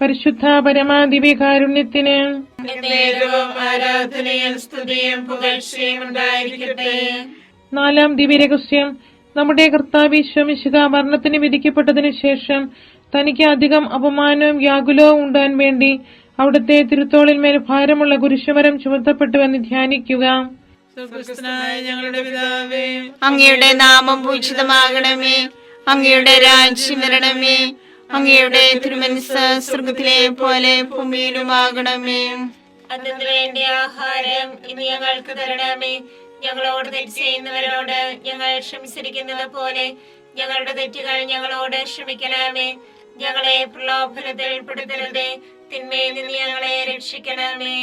പരിശുദ്ധ പരമാദിവ്യകാരുണ്യത്തിന് നേരവും ആരാധനയും സ്തുതിയും പുകഴ്ചയും ഉണ്ടായിരിക്കട്ടെ. 4-ാം ദിവ്യരഹസ്യം. നമ്മുടെ കർത്താവ് ഈശോ മിശിഹാ മരണത്തിന് വിധിക്കപ്പെട്ടതിനു ശേഷം തനിക്ക് അധികം അപമാനവും വ്യാകുലവും ഉണ്ടാൻ വേണ്ടി അവിടുത്തെ തിരുത്തോളിന്മേൽ ഭാരമുള്ള കുരിശുമരം ചുമത്തപ്പെട്ടുവെന്ന് ധ്യാനിക്കുക. സ്വർഗ്ഗസ്ഥനായ ഞങ്ങളുടെ പിതാവേ, അങ്ങയുടെ നാമം പൂജിതമാകണമേ. അങ്ങയുടെ രാജ്യം വരണമേ. അങ്ങയുടെ തിരുമനസ്സ് സ്വർഗ്ഗത്തിലെ പോലെ ഭൂമിയിലുമാകണമേ. അതിനു വേണ്ടി ആഹാരം ഇനി ഞങ്ങൾക്ക് തരണമേ. ഞങ്ങളോട് തെറ്റ് ചെയ്യുന്നവരോട് ഞങ്ങൾ ക്ഷമിച്ചിരിക്കുന്നത് പോലെ ഞങ്ങളുടെ തെറ്റുകൾ ഞങ്ങളോട് ക്ഷമിക്കണമേ. ഞങ്ങളെ പ്രലോഭനത്തിൽ ഉൾപ്പെടുത്തരുതേ, തിന്മയിൽ നിന്ന് ഞങ്ങളെ രക്ഷിക്കണമേ.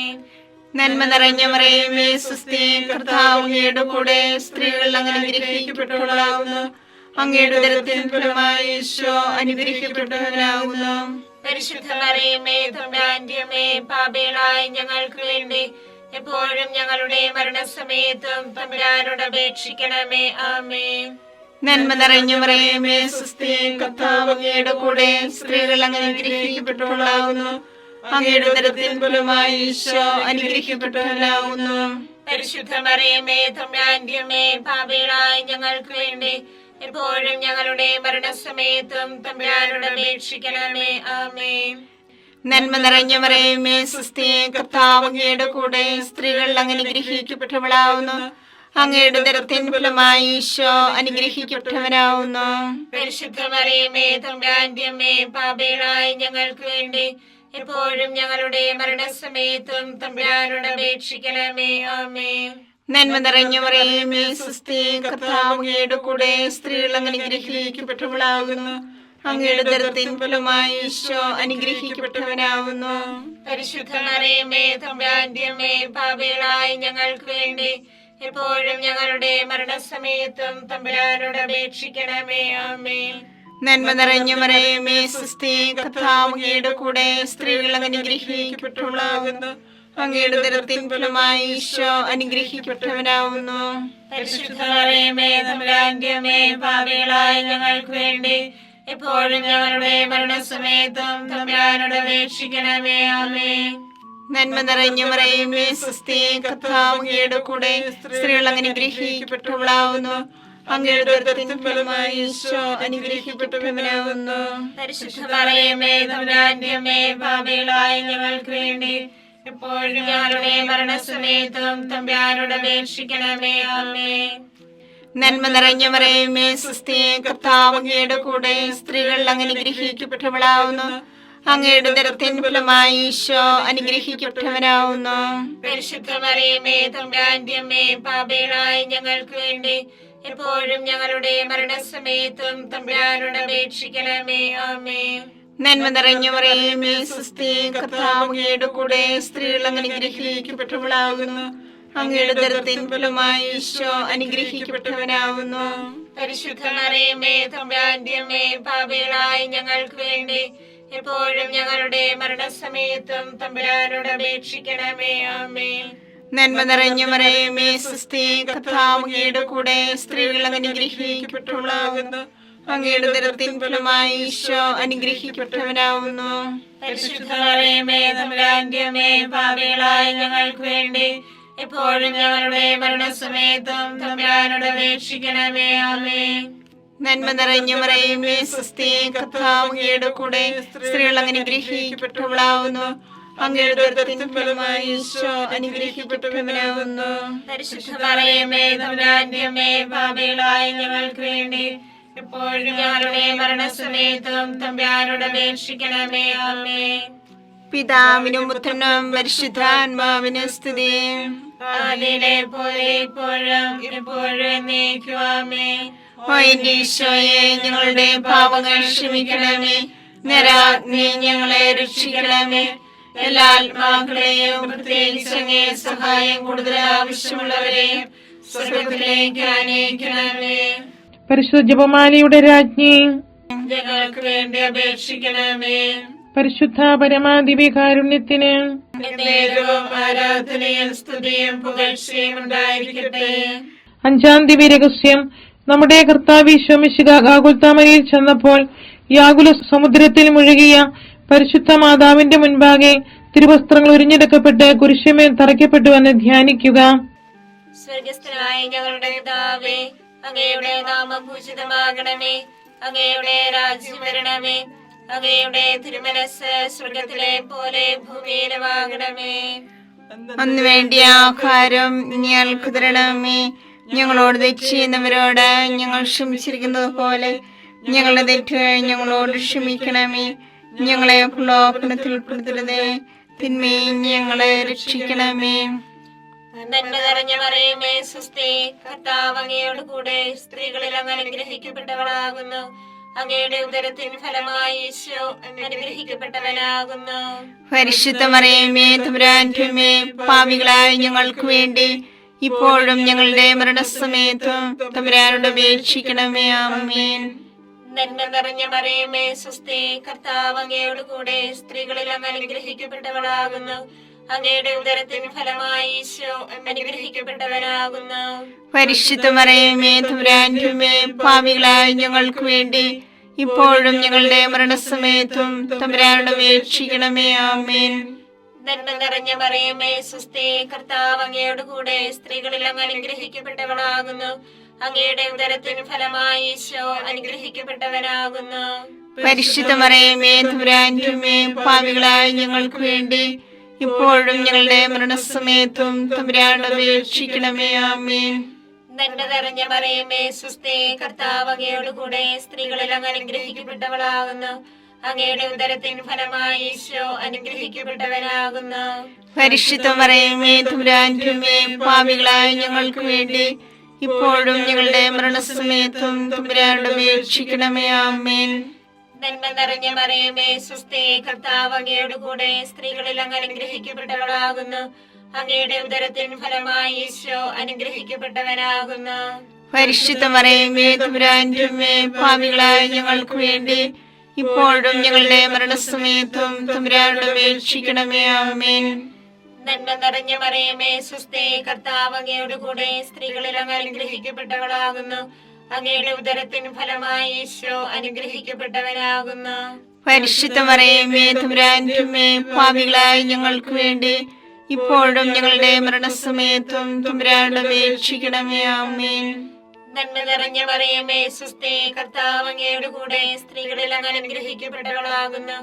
നന്മ നിറഞ്ഞ മറിയമേ സ്വസ്തി, കർത്താവ് അങ്ങയുടെ കൂടെ സ്ത്രീകൾ അങ്ങ് അനുഗ്രഹിക്കപ്പെട്ടവളാകുന്നു. അങ്ങയുടെ ഉദരത്തിൻ ഫലമായി ഈശോ അനുഗ്രഹിക്കപ്പെട്ടവനാകുന്നു. പരിശുദ്ധ മറിയമേ തമ്പുരാന്റെ അമ്മേ, പാപികളായ ഞങ്ങൾക്ക് വേണ്ടി എപ്പോഴും ഞങ്ങളുടെ മരണസമയത്തും തമ്പുരാനോട് അപേക്ഷിക്കണമേ. ആമേൻ. നന്മ നിറഞ്ഞ മറിയമേ സ്വസ്തി, കർത്താവ് അങ്ങയുടെ കൂടെ സ്ത്രീകൾ അങ്ങ് അനുഗ്രഹിക്കപ്പെട്ടവളാകുന്നു. അങ്ങയുടെ ഉദരത്തിൻ ഫലമായി ഈശോ അനുഗ്രഹിക്കപ്പെട്ടവനാകുന്നു. പരിശുദ്ധ മറിയമേ തമ്പുരാന്റെ അമ്മേ, പാപികളായ ഞങ്ങൾക്ക് വേണ്ടി എപ്പോഴും ഞങ്ങളുടെ മരണസമയത്തും തമ്പുരാനോട് അപേക്ഷിക്കണമേ. ആമേൻ. നന്മ നിറഞ്ഞ മറിയമേ സ്വസ്തി, കർത്താവ് അങ്ങയുടെ കൂടെ സ്ത്രീകൾ അങ്ങ് അനുഗ്രഹിക്കപ്പെട്ടവളാകുന്നു. അങ്ങയുടെ ഉദരത്തിൻ ഫലമായി ഈശോ അനുഗ്രഹിക്കപ്പെട്ടവനാകുന്നു. പരിശുദ്ധ മറിയമേ തമ്പുരാന്റെ അമ്മേ, പാപികളായ ഞങ്ങൾക്ക് വേണ്ടി എപ്പോഴും ഞങ്ങളുടെ മരണസമയത്തും തമ്പുരാനോട് അപേക്ഷിക്കണമേ. ആമേൻ. നന്മ നിറഞ്ഞ മറിയമേ സ്വസ്തി, കർത്താവ് അങ്ങയുടെ കൂടെ സ്ത്രീകൾ അങ്ങ് അനുഗ്രഹിക്കപ്പെട്ടവളാകുന്നു. അങ്ങയുടെ ഉദരത്തിൻ ഫലമായി ഈശോ അനുഗ്രഹിക്കപ്പെട്ടവനാകുന്നു. പരിശുദ്ധ മറിയമേ തമ്പുരാന്റെ അമ്മേ, പാപികളായ ഞങ്ങൾക്ക് വേണ്ടി എപ്പോഴും ഞങ്ങളുടെ മരണസമയത്തും തമ്പുരാനോട് അപേക്ഷിക്കണമേ. ആമേൻ. നന്മ നിറഞ്ഞ മറിയമേ സ്വസ്തി, കർത്താവ് അങ്ങയുടെ കൂടെ സ്ത്രീകൾ അങ്ങ് അനുഗ്രഹിക്കപ്പെട്ടവളാകുന്നു. അങ്ങയുടെ ഉദരത്തിൻ ഫലമായി ഈശോ അനുഗ്രഹിക്കപ്പെട്ടവനാകുന്നു. പരിശുദ്ധ മറിയമേ തമ്പുരാന്റെ അമ്മേ, പാപികളായ ഞങ്ങൾക്ക് വേണ്ടി എപ്പോഴും ഞങ്ങളുടെ മരണസമയത്തും തമ്പുരാനോട് അപേക്ഷിക്കണമേ. ആമേൻ. നന്മ നിറഞ്ഞ മറിയമേ സ്വസ്തി, കർത്താവ് അങ്ങയുടെ കൂടെ സ്ത്രീകൾ അങ്ങ് അനുഗ്രഹിക്കപ്പെട്ടവളാകുന്നു. അങ്ങയുടെ ഉദരത്തിൻ ഫലമായി ഈശോ അനുഗ്രഹിക്കപ്പെട്ടവനാകുന്നു. പരിശുദ്ധ മറിയമേ തമ്പുരാന്റെ അമ്മേ, പാപികളായ ഞങ്ങൾക്ക് വേണ്ടി എപ്പോഴും ഞങ്ങളുടെ മരണസമയത്തും തമ്പുരാനോട് അപേക്ഷിക്കണമേ. ആമേൻ. നന്മ നിറഞ്ഞ മറിയമേ സ്വസ്തി, കർത്താവ് അങ്ങയുടെ കൂടെ സ്ത്രീകൾ അങ്ങ് അനുഗ്രഹിക്കപ്പെട്ടവളാവുന്നു. അങ്ങയുടെ ഉദരത്തിൻ ഫലമായി ഈശോ അനുഗ്രഹിക്കപ്പെട്ടവനാവുന്നു. പരിശുദ്ധ മറിയമേ തമ്പുരാന്റെ അമ്മേ, പാപികളായ ഞങ്ങൾക്ക് വേണ്ടി എപ്പോഴും ഞങ്ങളുടെ മരണസമയത്തും തമ്പുരാനോട് അപേക്ഷിക്കണമേ. ആമേൻ. നന്മ നിറഞ്ഞ മറിയമേ സ്വസ്തി, കർത്താവ് അങ്ങയുടെ കൂടെ സ്ത്രീകൾ അങ്ങ് അനുഗ്രഹിക്കപ്പെട്ടവളാകുന്നു. അങ്ങയുടെ ഉദരത്തിൻ ഫലമായി ഈശോ അനുഗ്രഹിക്കപ്പെട്ടവനാവുന്നു. പരിശുദ്ധ മറിയമേ തമ്പുരാന്റെ അമ്മേ, പാപികളായ ഞങ്ങൾക്ക് വേണ്ടി എപ്പോഴും ഞങ്ങളുടെ മരണസമയത്തും തമ്പുരാനോട് അപേക്ഷിക്കണമേ. ആമേൻ. നന്മ നിറഞ്ഞ മറിയമേ സ്വസ്തി, കർത്താവ് അങ്ങയുടെ കൂടെ സ്ത്രീകൾ അങ്ങ് അനുഗ്രഹിക്കപ്പെട്ടവളാകുന്നു. അങ്ങയുടെ ഉദരത്തിൻ ഫലമായി ഈശോ അനുഗ്രഹിക്കപ്പെട്ടവനാവുന്നു. പരിശുദ്ധ മറിയമേ തമ്പുരാന്റെ അമ്മേ, പാപികളായ ഞങ്ങൾക്ക് വേണ്ടി എപ്പോഴും ഞങ്ങളുടെ മരണസമയത്തും തമ്പുരാനോട് അപേക്ഷിക്കണമേ. ആമേൻ. നന്മ നിറഞ്ഞ മറിയമേ സ്വസ്തി, കർത്താവ് അങ്ങയുടെ കൂടെ സ്ത്രീകൾ അങ്ങ് അനുഗ്രഹിക്കപ്പെട്ടവളാവുന്നു. അങ്ങയുടെ ഉദരത്തിൻ ഫലമായി ഈശോ അനുഗ്രഹിക്കപ്പെട്ടവനാവുന്നു. പരിശുദ്ധ മറിയമേ തമ്പുരാന്റെ അമ്മേ, പാപികളായ ഞങ്ങൾക്ക് വേണ്ടി എപ്പോഴും ഞങ്ങളുടെ മരണസമയത്തും തമ്പുരാനോട് അപേക്ഷിക്കണമേ. ആമേൻ. പിതാവിനും പുത്രനും പരിശുദ്ധാത്മാവിനും സ്തുതി. ആദിയിലെ പോലെ ഇപ്പോഴും എപ്പോഴും എന്നേക്കും. ആമേൻ. ഓ എന്റെ ഈശോയെ, ഞങ്ങളുടെ പാപങ്ങൾ ക്ഷമിക്കണമേ. നരാഗ്നി ഞങ്ങളെ രക്ഷിക്കണമേ. എല്ലാ ആത്മാക്കളെയും പ്രത്യേകിച്ച് അങ്ങേ സഹായം കൂടുതൽ ആവശ്യമുള്ളവരെയും സ്വർഗത്തിലേക്ക് അനയിക്കണമേ. പരിശുദ്ധ ജപമാലയുടെ രാജ്ഞി, ഞങ്ങൾക്ക് വേണ്ടി അപേക്ഷിക്കണമേ. പരിശുദ്ധ പരമാദിവ്യകാരുണ്യത്തിന് എന്നേരവും ആരാധനയും സ്തുതിയും പുകഴ്ചയും ഉണ്ടായിരിക്കട്ടെ. അഞ്ചാം ദിവ്യരഹസ്യം. നമ്മുടെ കർത്താവ് ഈശോ മിശിഹാ ഗാഗുൽത്താമരയിൽ ചെന്നപ്പോൾ യാകുല സമുദ്രത്തിൽ മുഴുകിയ പരിശുദ്ധ മാതാവിന്റെ മുൻപാകെ തിരുവസ്ത്രങ്ങൾ ഉരിഞ്ഞെടുക്കപ്പെട്ട് കുരിശുമേൽ തറയ്ക്കപ്പെട്ടുവെന്ന് ധ്യാനിക്കുക. സ്വർഗസ്ഥനായ ഞങ്ങളുടെ പിതാവേ, അങ്ങയുടെ നാമം പൂജിതമാകണമേ. അങ്ങയുടെ രാജ്യം വരണമേ. അങ്ങയുടെ തിരുമനസ് സ്വർഗത്തിലെ പോലെ ഭൂമിയിലുമാകണമേ. അന്ന് വേണ്ടിയ ആഹാരം ഞങ്ങൾക്ക് തരണമേ. ഞങ്ങളോട് തെറ്റ് ചെയ്യുന്നവരോട് ഞങ്ങൾ ക്ഷമിച്ചിരിക്കുന്നത് പോലെ ഞങ്ങളുടെ തെറ്റുകൾ ഞങ്ങളോട് ക്ഷമിക്കണമേ. ഞങ്ങളെ പ്രലോഭനത്തിൽ ഉൾപ്പെടുത്തരുതേ, തിന്മയിൽ ഞങ്ങളെ രക്ഷിക്കണമേ. നന്മ നിറഞ്ഞ മറിയമേ സ്വസ്തി, കർത്താവ് അങ്ങയോട് കൂടെ സ്ത്രീകളിൽ അങ്ങ് അനുഗ്രഹിക്കപ്പെട്ടവളാകുന്നു. അങ്ങയുടെ ഉദരത്തിൻ ഫലമായി ഈശോ അനുഗ്രഹിക്കപ്പെട്ടവനാകുന്നു. പരിശുദ്ധ മറിയമേ തമ്പുരാന്റെ അമ്മേ, പാപികളായ ഞങ്ങൾക്ക് വേണ്ടി ഇപ്പോഴും ഞങ്ങളുടെ മരണസമയത്തും തമ്പുരാനോട് അപേക്ഷിക്കണമേ. ആമേൻ. നന്മ നിറഞ്ഞ മറിയമേ സ്വസ്തി, കർത്താവ് അങ്ങയോട് കൂടെ സ്ത്രീകളിൽ അങ്ങ് അനുഗ്രഹിക്കപ്പെട്ടവളാകുന്നു. അങ്ങയുടെ ഉദരത്തിൻ ഫലമായി ഈശോ അനുഗ്രഹിക്കപ്പെട്ടവനാകുന്നു. പരിശുദ്ധ മറിയമേ തമ്പുരാന്റെ അമ്മേ, പാപികളായ ഞങ്ങൾക്ക് വേണ്ടി ഇപ്പോഴും ഞങ്ങളുടെ മരണസമയത്തും തമ്പുരാനോട് അപേക്ഷിക്കണമേ. ആമേൻ. നന്മ നിറഞ്ഞ മറിയമേ സ്വസ്തി, കർത്താവ് അങ്ങയോട് കൂടെ സ്ത്രീകളിൽ അങ്ങ് അനുഗ്രഹിക്കപ്പെട്ടവളാകുന്നു. അങ്ങയുടെ ഉദരത്തിൻ ഫലമായി ഈശോ അനുഗ്രഹിക്കപ്പെട്ടവനാകുന്നു. പരിശുദ്ധ മറിയമേ തമ്പുരാന്റെ അമ്മേ, പാപികളായ ഞങ്ങൾക്ക് വേണ്ടി ഇപ്പോഴും ഞങ്ങളുടെ മരണസമയത്തും തമ്പുരാനോട് അപേക്ഷിക്കണമേ. ആമേൻ. നന്മ നിറഞ്ഞ മറിയമേ സ്വസ്തി, കർത്താവ് അങ്ങയോട് കൂടെ സ്ത്രീകളിൽ അങ്ങ് അനുഗ്രഹിക്കപ്പെട്ടവളാകുന്നു. അങ്ങയുടെ ഉദരത്തിൻ ഫലമായി ഈശോ അനുഗ്രഹിക്കപ്പെട്ടവനാകുന്നു. പരിശുദ്ധ മറിയമേ തമ്പുരാന്റെ അമ്മേ, പാപികളായ ഞങ്ങൾക്ക് വേണ്ടി ഇപ്പോഴും ഞങ്ങളുടെ മരണസമയത്തും തമ്പുരാനോട് അപേക്ഷിക്കണമേ. ആമേൻ. നന്മ നിറഞ്ഞ മറിയമേ സ്വസ്തി, കർത്താവ് അങ്ങയോട് കൂടെ സ്ത്രീകളിൽ അങ്ങ് അനുഗ്രഹിക്കപ്പെട്ടവളാകുന്നു. അങ്ങയുടെ ഉദരത്തിൻ ഫലമായി ഈശോ അനുഗ്രഹിക്കപ്പെട്ടവനാകുന്നു. പരിശുദ്ധ മറിയമേ തമ്പുരാന്റെ അമ്മേ, പാപികളായ ഞങ്ങൾക്ക് വേണ്ടി ഇപ്പോഴും ഞങ്ങളുടെ മരണസമയത്തും തമ്പുരാനോട് അപേക്ഷിക്കണമേ. ആമേൻ. നന്മ നിറഞ്ഞ മറിയമേ സ്വസ്തി, കർത്താവ് അങ്ങയോട് കൂടെ സ്ത്രീകളിൽ അങ്ങ് അനുഗ്രഹിക്കപ്പെട്ടവളാകുന്നു. അങ്ങയുടെ ഉദരത്തിൻ ഫലമായി ഈശോ അനുഗ്രഹിക്കപ്പെട്ടവനാകുന്നു. പരിശുദ്ധ മറിയമേ തമ്പുരാന്റെ അമ്മേ, പാപികളായ ഞങ്ങൾക്ക് വേണ്ടി ഇപ്പോഴും ഞങ്ങളുടെ മരണസമയത്തും തമ്പുരാനോട് അപേക്ഷിക്കണമേ. ആമേൻ. നന്മ നിറഞ്ഞ മറിയമേ സുസ്ഥി, കർത്താവ് അങ്ങയുടെ കൂടെ സ്ത്രീകളിൽ അങ്ങ് അനുഗ്രഹിക്കപ്പെട്ടവളാകുന്നു.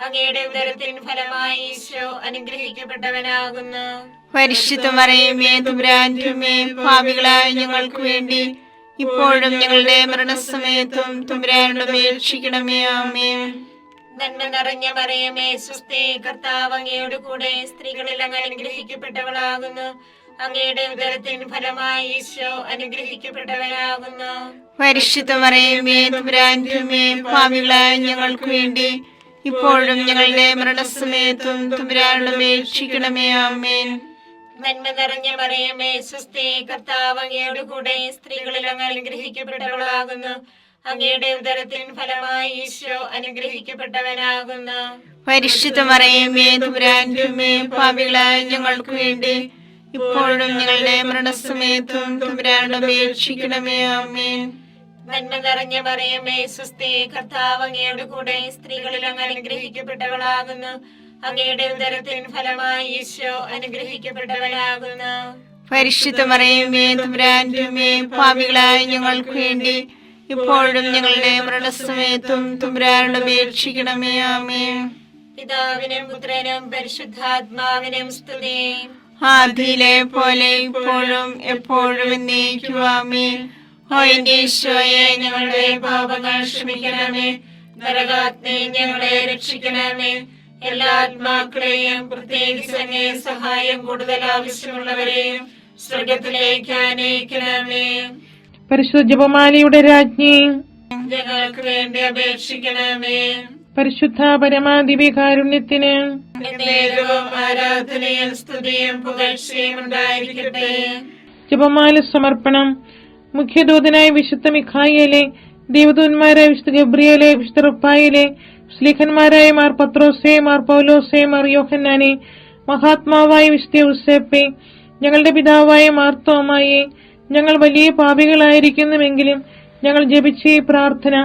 അങ്ങയുടെ ഉദരത്തിൻ ഫലമായി ഈശോ അനുഗ്രഹിക്കപ്പെട്ടവനാകുന്നു. പരിശുദ്ധ മറിയമേ തമ്പുരാന്റെ അമ്മേ, പാപികളായ ഞങ്ങൾക്ക് വേണ്ടി ഇപ്പോഴും ഞങ്ങളുടെ മരണസമയത്തും തമ്പുരാനോട് അപേക്ഷിക്കണമേ. ആമേൻ. നന്മ നിറഞ്ഞ മറിയമേ സുസ്ഥി, കർത്താവ് അങ്ങയുടെ കൂടെ സ്ത്രീകളിൽ അങ്ങ് അനുഗ്രഹിക്കപ്പെട്ടവളാകുന്നു. അങ്ങയുടെ ഉദരത്തിൻ ഫലമായി ഈശോ അനുഗ്രഹിക്കപ്പെട്ടവനാകുന്നു. പരിശുദ്ധ മറിയമേ തമ്പുരാന്റെ അമ്മേ, പാപികളായ ഞങ്ങൾക്ക് വേണ്ടി ഇപ്പോഴും ഞങ്ങളുടെ മരണസമയത്തും തമ്പുരാനോട് അപേക്ഷിക്കണമേ. ആമേൻ. നന്മ നിറഞ്ഞ മറിയമേ സുസ്ഥി, കർത്താവ് അങ്ങയുടെ കൂടെ സ്ത്രീകളിൽ അങ്ങ് അനുഗ്രഹിക്കപ്പെട്ടവളാകുന്നു. അങ്ങയുടെ ഉദരത്തിൻ ഫലമായി ഈശോ അനുഗ്രഹിക്കപ്പെട്ടവനാകുന്നു. പരിശുദ്ധ മറിയമേ തമ്പുരാന്റെ അമ്മേ, പാപികളായ ഞങ്ങൾക്ക് വേണ്ടി ഇപ്പോഴും ഞങ്ങളുടെ മരണസമയത്തും തമ്പുരാനോട് അപേക്ഷിക്കണമേ. ആമേൻ. നന്മ നിറഞ്ഞ മറിയമേ സുസ്ഥി, കർത്താവ് അങ്ങയുടെ കൂടെ സ്ത്രീകളിൽ അങ്ങ് അനുഗ്രഹിക്കപ്പെട്ടവളാകുന്നു. അങ്ങയുടെ ഉദരത്തിൻ ഫലമായി ഈശോ അനുഗ്രഹിക്കപ്പെട്ടവനാകുന്നു. പരിശുദ്ധ മറിയമേ തമ്പുരാന്റെ അമ്മേ, പാപികളായ ഞങ്ങൾക്ക് വേണ്ടി ഇപ്പോഴും ഞങ്ങളുടെ മരണസമയത്തും തമ്പുരാനോട് അപേക്ഷിക്കണമേ. ആമേൻ. പിതാവിനും പുത്രനും പരിശുദ്ധാത്മാവിനും സ്തുതി. ആദിയിലെ പോലെ ഇപ്പോഴും എപ്പോഴും എന്നേക്കും. ആമേൻ. ഓ എന്റെ ഈശോയെ, ഞങ്ങളുടെ പാപങ്ങൾ ക്ഷമിക്കണമേ. നരകാഗ്നി ഞങ്ങളെ രക്ഷിക്കണമേ. എല്ലാ ആത്മാക്കളെയും പ്രത്യേകിച്ച് അങ്ങേ സഹായം കൂടുതൽ ആവശ്യമുള്ളവരെയും സ്വർഗത്തിലേക്ക് അനയിക്കണമേ. പരിശുദ്ധ ജപമാലയുടെ രാജ്ഞി, ഞങ്ങൾക്ക് വേണ്ടി അപേക്ഷിക്കണമേ. പരിശുദ്ധ പരമാദിവ്യകാരുണ്യത്തിന് നേരവും ആരാധനയും സ്തുതിയും പുകഴ്ചയും ഉണ്ടായിരിക്കട്ടെ. ജപമാല സമർപ്പണം. മുഖ്യദൂതനായ വിശുദ്ധ മിഖായേലെ, ദേവദൂതന്മാരായ വിശുദ്ധ ഗബ്രിയേലെ, വിശുദ്ധ റുഫായേലെ, സ്ലീഹന്മാരായ മാർ പത്രോസേ, മാർ പൗലോസേ, മാർ യോഹന്നാനെ, മഹാത്മാവായ വിശുദ്ധ യൂസേപ്പേ, ഞങ്ങളുടെ പിതാവായ മാർത്തോമായെ, ഞങ്ങൾ വലിയ പാപികളായിരിക്കുന്നുവെങ്കിലും ഞങ്ങൾ ജപിച്ച ഈ പ്രാർത്ഥന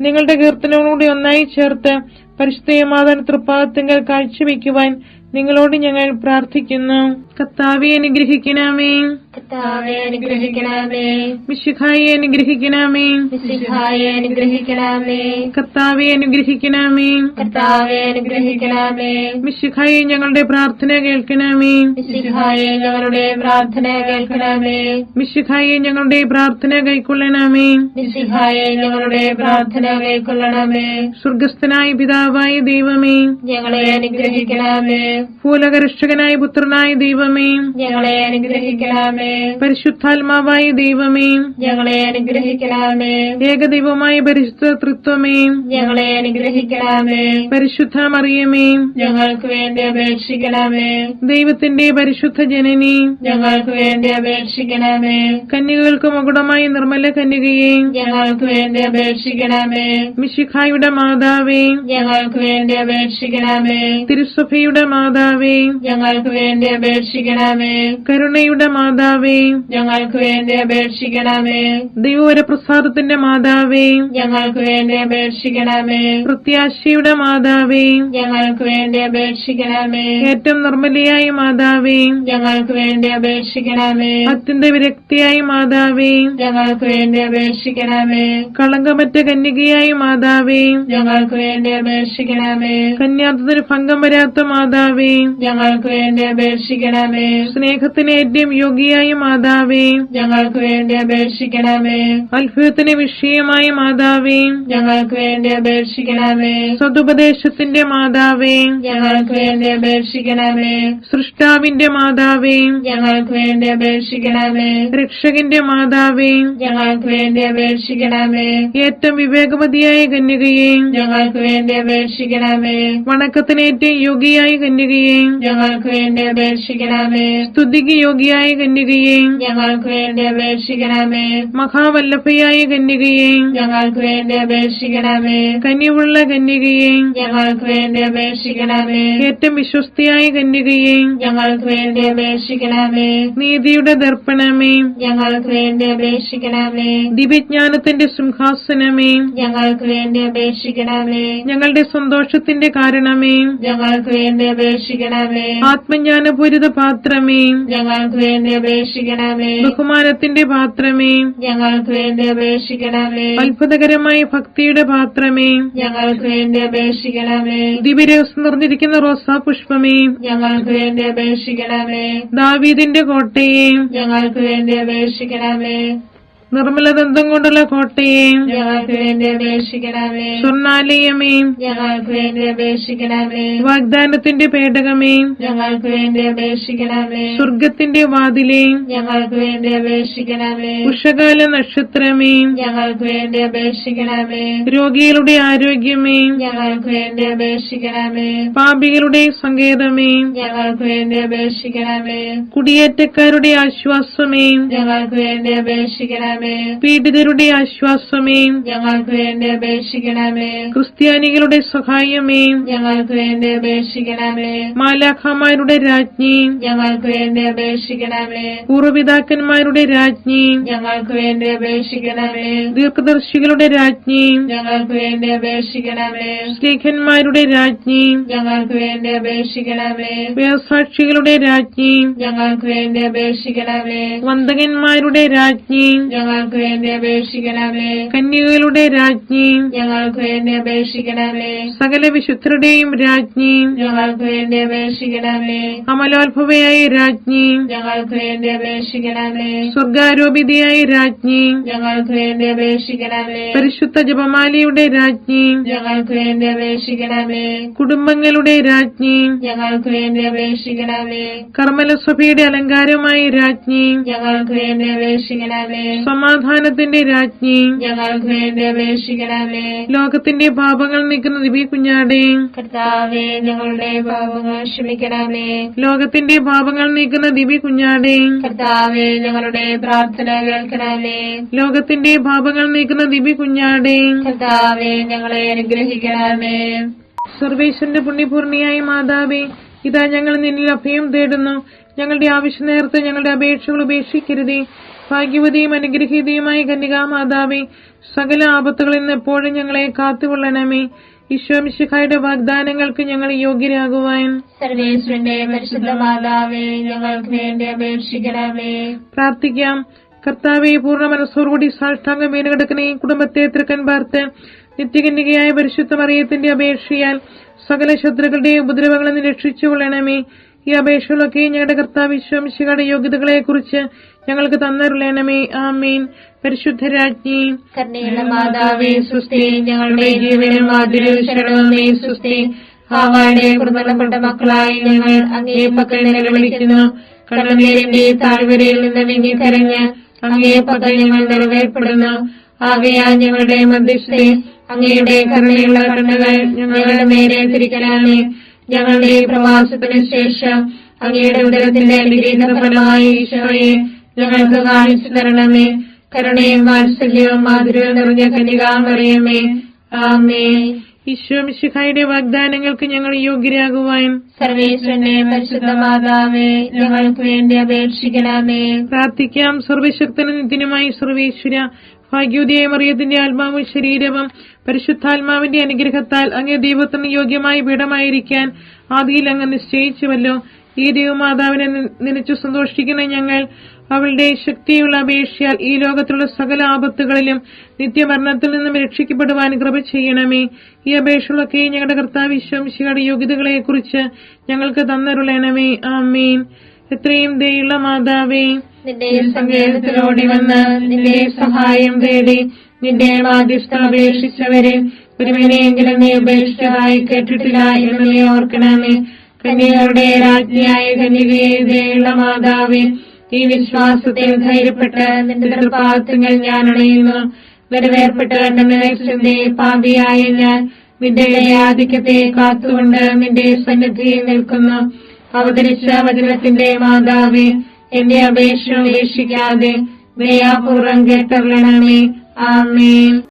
നിങ്ങളുടെ കീർത്തനങ്ങളോട് ഒന്നായി ചേർത്ത് പരിശുദ്ധ മാതാവിന്റെ തൃപ്പാദത്തിങ്കൽ കാഴ്ചവെക്കുവാൻ നിങ്ങളോട് ഞങ്ങൾ പ്രാർത്ഥിക്കുന്നു. കർത്താവേ അനുഗ്രഹിക്കണമേ. കർത്താവേ അനുഗ്രഹിക്കണമേ. മിശിഹായെ അനുഗ്രഹിക്കണമേ. മിശിഹായെ അനുഗ്രഹിക്കണമേ. കർത്താവേ അനുഗ്രഹിക്കണമേ. കർത്താവേ അനുഗ്രഹിക്കണമേ. മിശിഹായെ ഞങ്ങളുടെ പ്രാർത്ഥന കേൾക്കണമേ. മിശിഹായെ ഞങ്ങളുടെ പ്രാർത്ഥന കേൾക്കണമേ. മിശിഹായെ ഞങ്ങളുടെ പ്രാർത്ഥന കൈക്കൊള്ളണമേ. മിശിഹായെ ഞങ്ങളുടെ പ്രാർത്ഥന കൈക്കൊള്ളണമേ. സ്വർഗസ്ഥനായ പിതാവായ ദൈവമേ, ഞങ്ങളെ അനുഗ്രഹിക്കണമേ. ഭൂലോകരക്ഷകനായ പുത്രനായ ദൈവമേ, ഞങ്ങളെ അനുഗ്രഹിക്കണമേ. പരിശുദ്ധാത്മാവായ ദൈവമേ, ഞങ്ങളെ അനുഗ്രഹിക്കണമേ. ഏകദൈവമായ പരിശുദ്ധ തൃത്വമേ, ഞങ്ങളെ അനുഗ്രഹിക്കണമേ. പരിശുദ്ധ മറിയമേ, ഞങ്ങൾക്ക് വേണ്ടി അപേക്ഷിക്കണമേ. ദൈവത്തിന്റെ പരിശുദ്ധ ജനനി, ഞങ്ങൾക്ക് വേണ്ടി അപേക്ഷിക്കണമേ. കന്യകൾക്ക് മകുടമായ നിർമ്മല കന്യകയെ, ഞങ്ങൾക്ക് വേണ്ടി അപേക്ഷിക്കണമേ. മിശിഹായുടെ മാതാവേ, ഞങ്ങൾക്ക് വേണ്ടി അപേക്ഷിക്കണമേ. തിരുസഭയുടെ മാതാവേ, ഞങ്ങൾക്ക് വേണ്ടി അപേക്ഷിക്കണമേ. കരുണയുടെ മാതാവേ, ഞങ്ങൾക്ക് വേണ്ടി അപേക്ഷിക്കണമേ. ദൈവവരപ്രസാദത്തിന്റെ മാതാവേ, ഞങ്ങൾക്ക് വേണ്ടി അപേക്ഷിക്കണമേ. പ്രത്യാശയുടെ മാതാവേ, ഞങ്ങൾക്ക് വേണ്ടി അപേക്ഷിക്കണമേ. ഏറ്റവും നിർമ്മലയായ മാതാവേ, ഞങ്ങൾക്ക് വേണ്ടി അപേക്ഷിക്കണമേ. അത്യന്ത വിരക്തിയായ മാതാവേ, ഞങ്ങൾക്ക് വേണ്ടി അപേക്ഷിക്കണമേ. കളങ്കമറ്റ കന്യകയായ മാതാവേ, ഞങ്ങൾക്ക് വേണ്ടി അപേക്ഷിക്കണമേ. കന്യാത്വത്തിന് ഭംഗം വരാത്ത മാതാവേ, ഞങ്ങൾക്ക് വേണ്ടി അപേക്ഷിക്കണമേ. സ്നേഹത്തിന് ഏറ്റവും യോഗ്യയായ മാതാവേ, ഞങ്ങൾക്ക് വേണ്ടി അപേക്ഷിക്കണമേ. അത്ഭുതത്തിന് വിഷയമായ മാതാവേ, ഞങ്ങൾക്ക് വേണ്ടി അപേക്ഷിക്കണമേ. സതുപദേശത്തിന്റെ മാതാവേ, ഞങ്ങൾക്ക് വേണ്ടി അപേക്ഷിക്കണമേ. സൃഷ്ടാവിന്റെ മാതാവേ, ഞങ്ങൾക്ക് വേണ്ടി അപേക്ഷിക്കണമേ. രക്ഷകന്റെ മാതാവേ, ഞങ്ങൾക്ക് വേണ്ടി അപേക്ഷിക്കണമേ. ഏറ്റവും വിവേകവതിയായ കന്യകയെ, ഞങ്ങൾക്ക് വേണ്ടി അപേക്ഷിക്കണമേ. വണക്കത്തിന് ഏറ്റവും യോഗ്യയായ കന്യകയെ, ഞങ്ങൾക്ക് വേണ്ടി അപേക്ഷിക്കണമേ. സ്തുതിക്ക് യോഗ്യയായ കന്യകയെ, ഞങ്ങൾക്ക് വേണ്ടി അപേക്ഷിക്കണമേ. മഹാവല്ലഭയായ കന്യകയെ, ഞങ്ങൾക്ക് വേണ്ടി അപേക്ഷിക്കണമേ. കനിവുള്ള കന്യകയെ, ഞങ്ങൾക്ക് വേണ്ടി അപേക്ഷിക്കണമേ. ഏറ്റവും വിശ്വസ്തയായ കന്യകയെ, ഞങ്ങൾക്ക് വേണ്ടി അപേക്ഷിക്കണമേ. നീതിയുടെ ദർപ്പണമേ, ഞങ്ങൾക്ക് വേണ്ടി അപേക്ഷിക്കണമേ. ദിവ്യജ്ഞാനത്തിന്റെ സിംഹാസനമേ, ഞങ്ങൾക്ക് വേണ്ടി അപേക്ഷിക്കണമേ. ഞങ്ങളുടെ സന്തോഷത്തിന്റെ കാരണമേ, ഞങ്ങൾക്ക് വേണ്ടി അപേക്ഷിക്കണമേ. ആത്മജ്ഞാനപൂരിത പാത്രമേ, ഞങ്ങൾക്ക് വേണ്ടി അപേക്ഷിക്കണമേ. അപേക്ഷിക്കണമേ. ബഹുമാനത്തിന്റെ പാത്രമേ, ഞങ്ങൾക്ക് വേണ്ടി അപേക്ഷിക്കണമേ. അത്ഭുതകരമായ ഭക്തിയുടെ പാത്രമേ, ഞങ്ങൾക്ക് വേണ്ടി അപേക്ഷിക്കണമേ. ദിവ്യരസം നിറഞ്ഞിരിക്കുന്ന റോസാ പുഷ്പമേ, ഞങ്ങൾക്ക് വേണ്ടി അപേക്ഷിക്കണമേ. ദാവീദിന്റെ കോട്ടയെ, ഞങ്ങൾക്ക് വേണ്ടി അപേക്ഷിക്കണമേ. നിർമ്മലദന്തം കൊണ്ടുള്ള കോട്ടയെ, ഞങ്ങൾക്ക് വേണ്ടി അപേക്ഷിക്കണമേ. സ്വർണാലയമേ, ഞങ്ങൾക്ക് വേണ്ടി അപേക്ഷിക്കണമേ. വാഗ്ദാനത്തിന്റെ പേടകമേ, ഞങ്ങൾക്ക് വേണ്ടി അപേക്ഷിക്കണമേ. സ്വർഗത്തിന്റെ വാതിലേ, ഞങ്ങൾക്ക് വേണ്ടി അപേക്ഷിക്കണമേ. ഉഷകാല നക്ഷത്രമേ, ഞങ്ങൾക്ക് വേണ്ടി അപേക്ഷിക്കണമേ. രോഗികളുടെ ആരോഗ്യമേ, ഞങ്ങൾക്ക് വേണ്ടി അപേക്ഷിക്കണമേ. പാപികളുടെ സങ്കേതമേ, ഞങ്ങൾക്ക് വേണ്ടി അപേക്ഷിക്കണമേ. കുടിയേറ്റക്കാരുടെ ആശ്വാസമേ, ഞങ്ങൾക്ക് വേണ്ടി അപേക്ഷിക്കണമേ. പീഡിതരുടെ ആശ്വാസമേ, ഞങ്ങൾക്ക് വേണ്ടി അപേക്ഷിക്കണമേ. ക്രിസ്ത്യാനികളുടെ സഹായമേ, ഞങ്ങൾക്ക് വേണ്ടി അപേക്ഷിക്കണമേ. മാലാഖമാരുടെ രാജ്ഞി, ഞങ്ങൾക്ക് വേണ്ടി അപേക്ഷിക്കണമേ. പൂർവ്വപിതാക്കന്മാരുടെ രാജ്ഞി, ഞങ്ങൾക്ക് വേണ്ടി അപേക്ഷിക്കണമേ. ദീർഘദർശികളുടെ രാജ്ഞി, ഞങ്ങൾക്ക് വേണ്ടി അപേക്ഷിക്കണമേ. സ്ത്രീഖന്മാരുടെ രാജ്ഞി, ഞങ്ങൾക്ക് വേണ്ടി അപേക്ഷിക്കണമേ. വേദസാക്ഷികളുടെ രാജ്ഞി, ഞങ്ങൾക്ക് വേണ്ടി അപേക്ഷിക്കണമേ. വന്ദകന്മാരുടെ രാജ്ഞി, ഞങ്ങൾക്ക് വേണ്ടി അപേക്ഷിക്കണമേ. കന്യകകളുടെ രാജ്ഞി, ഞങ്ങൾക്ക് വേണ്ടി അപേക്ഷിക്കണമേ. സകല വിശുദ്ധരുടെയും രാജ്ഞി, ഞങ്ങൾക്ക് വേണ്ടി അപേക്ഷിക്കണമേ. അമലോത്ഭവയായ രാജ്ഞി, ഞങ്ങൾക്ക് വേണ്ടി അപേക്ഷിക്കണമേ. സ്വർഗാരോപിതയായ രാജ്ഞി, ഞങ്ങൾക്ക് വേണ്ടി അപേക്ഷിക്കണമേ. പരിശുദ്ധ ജപമാലയുടെ രാജ്ഞി, ഞങ്ങൾക്ക് വേണ്ടി അപേക്ഷിക്കണമേ. കുടുംബങ്ങളുടെ രാജ്ഞി, ഞങ്ങൾക്ക് വേണ്ടി അപേക്ഷിക്കണമേ. കർമ്മലസഭയുടെ അലങ്കാരമായ രാജ്ഞി, ഞങ്ങൾക്ക് വേണ്ടി അപേക്ഷിക്കണമേ. സമാധാനത്തിന്റെ രാജ്ഞി, ഞങ്ങൾക്ക് വേണ്ടി അപേക്ഷിക്കണമേ. ലോകത്തിന്റെ പാപങ്ങൾ നീക്കുന്ന ദിവ്യ കുഞ്ഞാടേ, കർത്താവേ, ഞങ്ങളുടെ പാപങ്ങൾ ക്ഷമിക്കണമേ. ലോകത്തിന്റെ പാപങ്ങൾ നീക്കുന്ന ദിവ്യ കുഞ്ഞാടേ, കർത്താവേ, ഞങ്ങളുടെ പ്രാർത്ഥന കേൾക്കണമേ. ലോകത്തിന്റെ പാപങ്ങൾ നീക്കുന്ന ദിവ്യ കുഞ്ഞാടേ, കർത്താവേ, ഞങ്ങളെ അനുഗ്രഹിക്കണമേ. സർവേശ്വരന്റെ പുണ്യപൂർണിയായ മാതാവേ, ഇതാ ഞങ്ങൾ നിന്നിൽ അഭയം തേടുന്നു. ഞങ്ങളുടെ ആവശ്യ നേരത്ത് ഞങ്ങളുടെ അപേക്ഷകൾ ഉപേക്ഷിക്കരുതേ. ഭാഗ്യവതിയും അനുഗ്രഹീതയുമായ കന്യകാമാതാവേ, സകല ആപത്തുകളിൽ നിന്ന് എപ്പോഴും ഞങ്ങളെ കാത്തുകൊള്ളണമേ. ഈശോമിശിഹായുടെ വാഗ്ദാനങ്ങൾക്ക് ഞങ്ങൾ യോഗ്യരാകുവാൻ സർവേശ്വരന്റെ പരിശുദ്ധ മാതാവേ, ഞങ്ങൾക്ക് വേണ്ടി അപേക്ഷിക്കണമേ. പ്രാർത്ഥിക്കാം. കർത്താവെ, പൂർണ്ണ മനസ്സോടുകൂടി സാഷ്ടാംഗം വീണുകിടക്കുന്ന ഈ കുടുംബത്തെ തൃക്കൻ പാർത്ത് നിത്യകന്യകയായ പരിശുദ്ധ മറിയത്തിന്റെ അപേക്ഷയാൽ സകല ശത്രുക്കളുടെ ഉപദ്രവങ്ങളിൽ നിന്ന് രക്ഷിച്ചുകൊള്ളണമേ. ഈ അപേക്ഷകളൊക്കെ ഞങ്ങളുടെ കർത്താവ് ഈശോമിശിഹായുടെ യോഗ്യതകളെ കുറിച്ച് ഞങ്ങൾക്ക് തന്നരുളണമേ. ആമേൻ. പരിശുദ്ധരാജ്ഞി, കരുണയുള്ള മാതാവേ, സുസ്തി. ഞങ്ങളുടെ ജീവനും മാധുര്യവും ശരണവുമേ, സുസ്തി. ഹാവായുടെ കുടുംബപ്പെട്ട മക്കളായി ഞങ്ങൾ അങ്ങേ പക്കൽ നിലവിളിക്കുന്നു. കണ്ണുനീരിന്റെ താഴ്വരയിൽ നിന്ന് വിങ്ങിക്കരഞ്ഞ് അങ്ങേ പക്കൽ ഞങ്ങൾ നിറവേർപ്പെടുന്നു. ആകയാൽ ഞങ്ങളുടെ മധ്യസ്ഥെ അങ്ങയുടെ കരുണയുള്ള കണ്ണുകൾ ഞങ്ങളുടെ നേരെ തിരിക്കണമേ. ഞങ്ങളുടെ പ്രവാസത്തിന് ശേഷം അങ്ങയുടെ ഉദരത്തിന്റെ അനുഗ്രഹീത ഫലമായ ഈശോയെ ഞങ്ങൾക്ക് കാണിച്ചു തരണമേ. കരുണയും വാത്സല്യവും മാധുര്യവും നിറഞ്ഞ കന്യകാമറിയമേ, ആമേൻ. ഈശോമിശിഹായുടെ വാഗ്ദാനങ്ങൾക്ക് ഞങ്ങൾ യോഗ്യരാകുവാൻ സർവേശ്വരന്റെ പരിശുദ്ധ മാതാവേ, ഞങ്ങൾക്ക് വേണ്ടി അപേക്ഷിക്കണമേ. പ്രാർത്ഥിക്കാം. സർവശക്തനും നിത്യനുമായി സർവേശ്വര, ഭാഗ്യോദയ മറിയത്തിന്റെ ആത്മാവും ശരീരവും പരിശുദ്ധാത്മാവിന്റെ അനുഗ്രഹത്താൽ അങ്ങേ ദൈവത്തിന് യോഗ്യമായ പീഠമായിരിക്കാൻ ആദിയിൽ അങ്ങ് നിശ്ചയിച്ചുവല്ലോ. ഈ ദൈവമാതാവിനെ നനച്ചു സന്തോഷിക്കുന്ന ഞങ്ങൾ അവളുടെ ശക്തിയുള്ള അപേക്ഷയാൽ ഈ ലോകത്തിലുള്ള സകല ആപത്തുകളിലും നിത്യമരണത്തിൽ നിന്നും രക്ഷിക്കപ്പെടുവാൻ കൃപ ചെയ്യണമേ. ഈ അപേക്ഷകളൊക്കെ ഞങ്ങളുടെ കർത്താവ് ഈശോമിശിഹായുടെ യോഗ്യതകളെ കുറിച്ച് ഞങ്ങൾക്ക് തന്നരുളണമേ. ആമേൻ. എത്രയും ദയുള്ള മാതാവേ, നിന്റെ സങ്കേതത്തിലോടി വന്ന് നിന്റെ സഹായം തേടി നിന്റെ മാധ്യസ്ഥം അപേക്ഷിച്ചവരെ ഒരുവനെയെങ്കിലും നീ ഉപേക്ഷിച്ചതായി കേട്ടിട്ടില്ല എന്ന് നീ ഓർക്കണമേ. കന്യകരുടെ രാജ്ഞിയായ കന്യകയെ ദയുള്ള മാതാവേ, ഈ വിശ്വാസത്തിൽ ധൈര്യപ്പെട്ട് നിന്റെ തൃപ്പാദങ്ങൾ ഞാൻ അണയുന്നു. നിറവേർപ്പെട്ട് കണ്ടെന്ന പാപിയായ ഞാൻ നിന്റെ ആധിക്യത്തെ കാത്തുകൊണ്ട് നിന്റെ സന്നിധിയിൽ നിൽക്കുന്നു. അവതരിച്ച വചനത്തിന്റെ മാതാവേ, എന്റെ അപേക്ഷ ഉപേക്ഷിക്കാതെ ദയാപൂർവം കേട്ടറിയണമേ. ആമേൻ.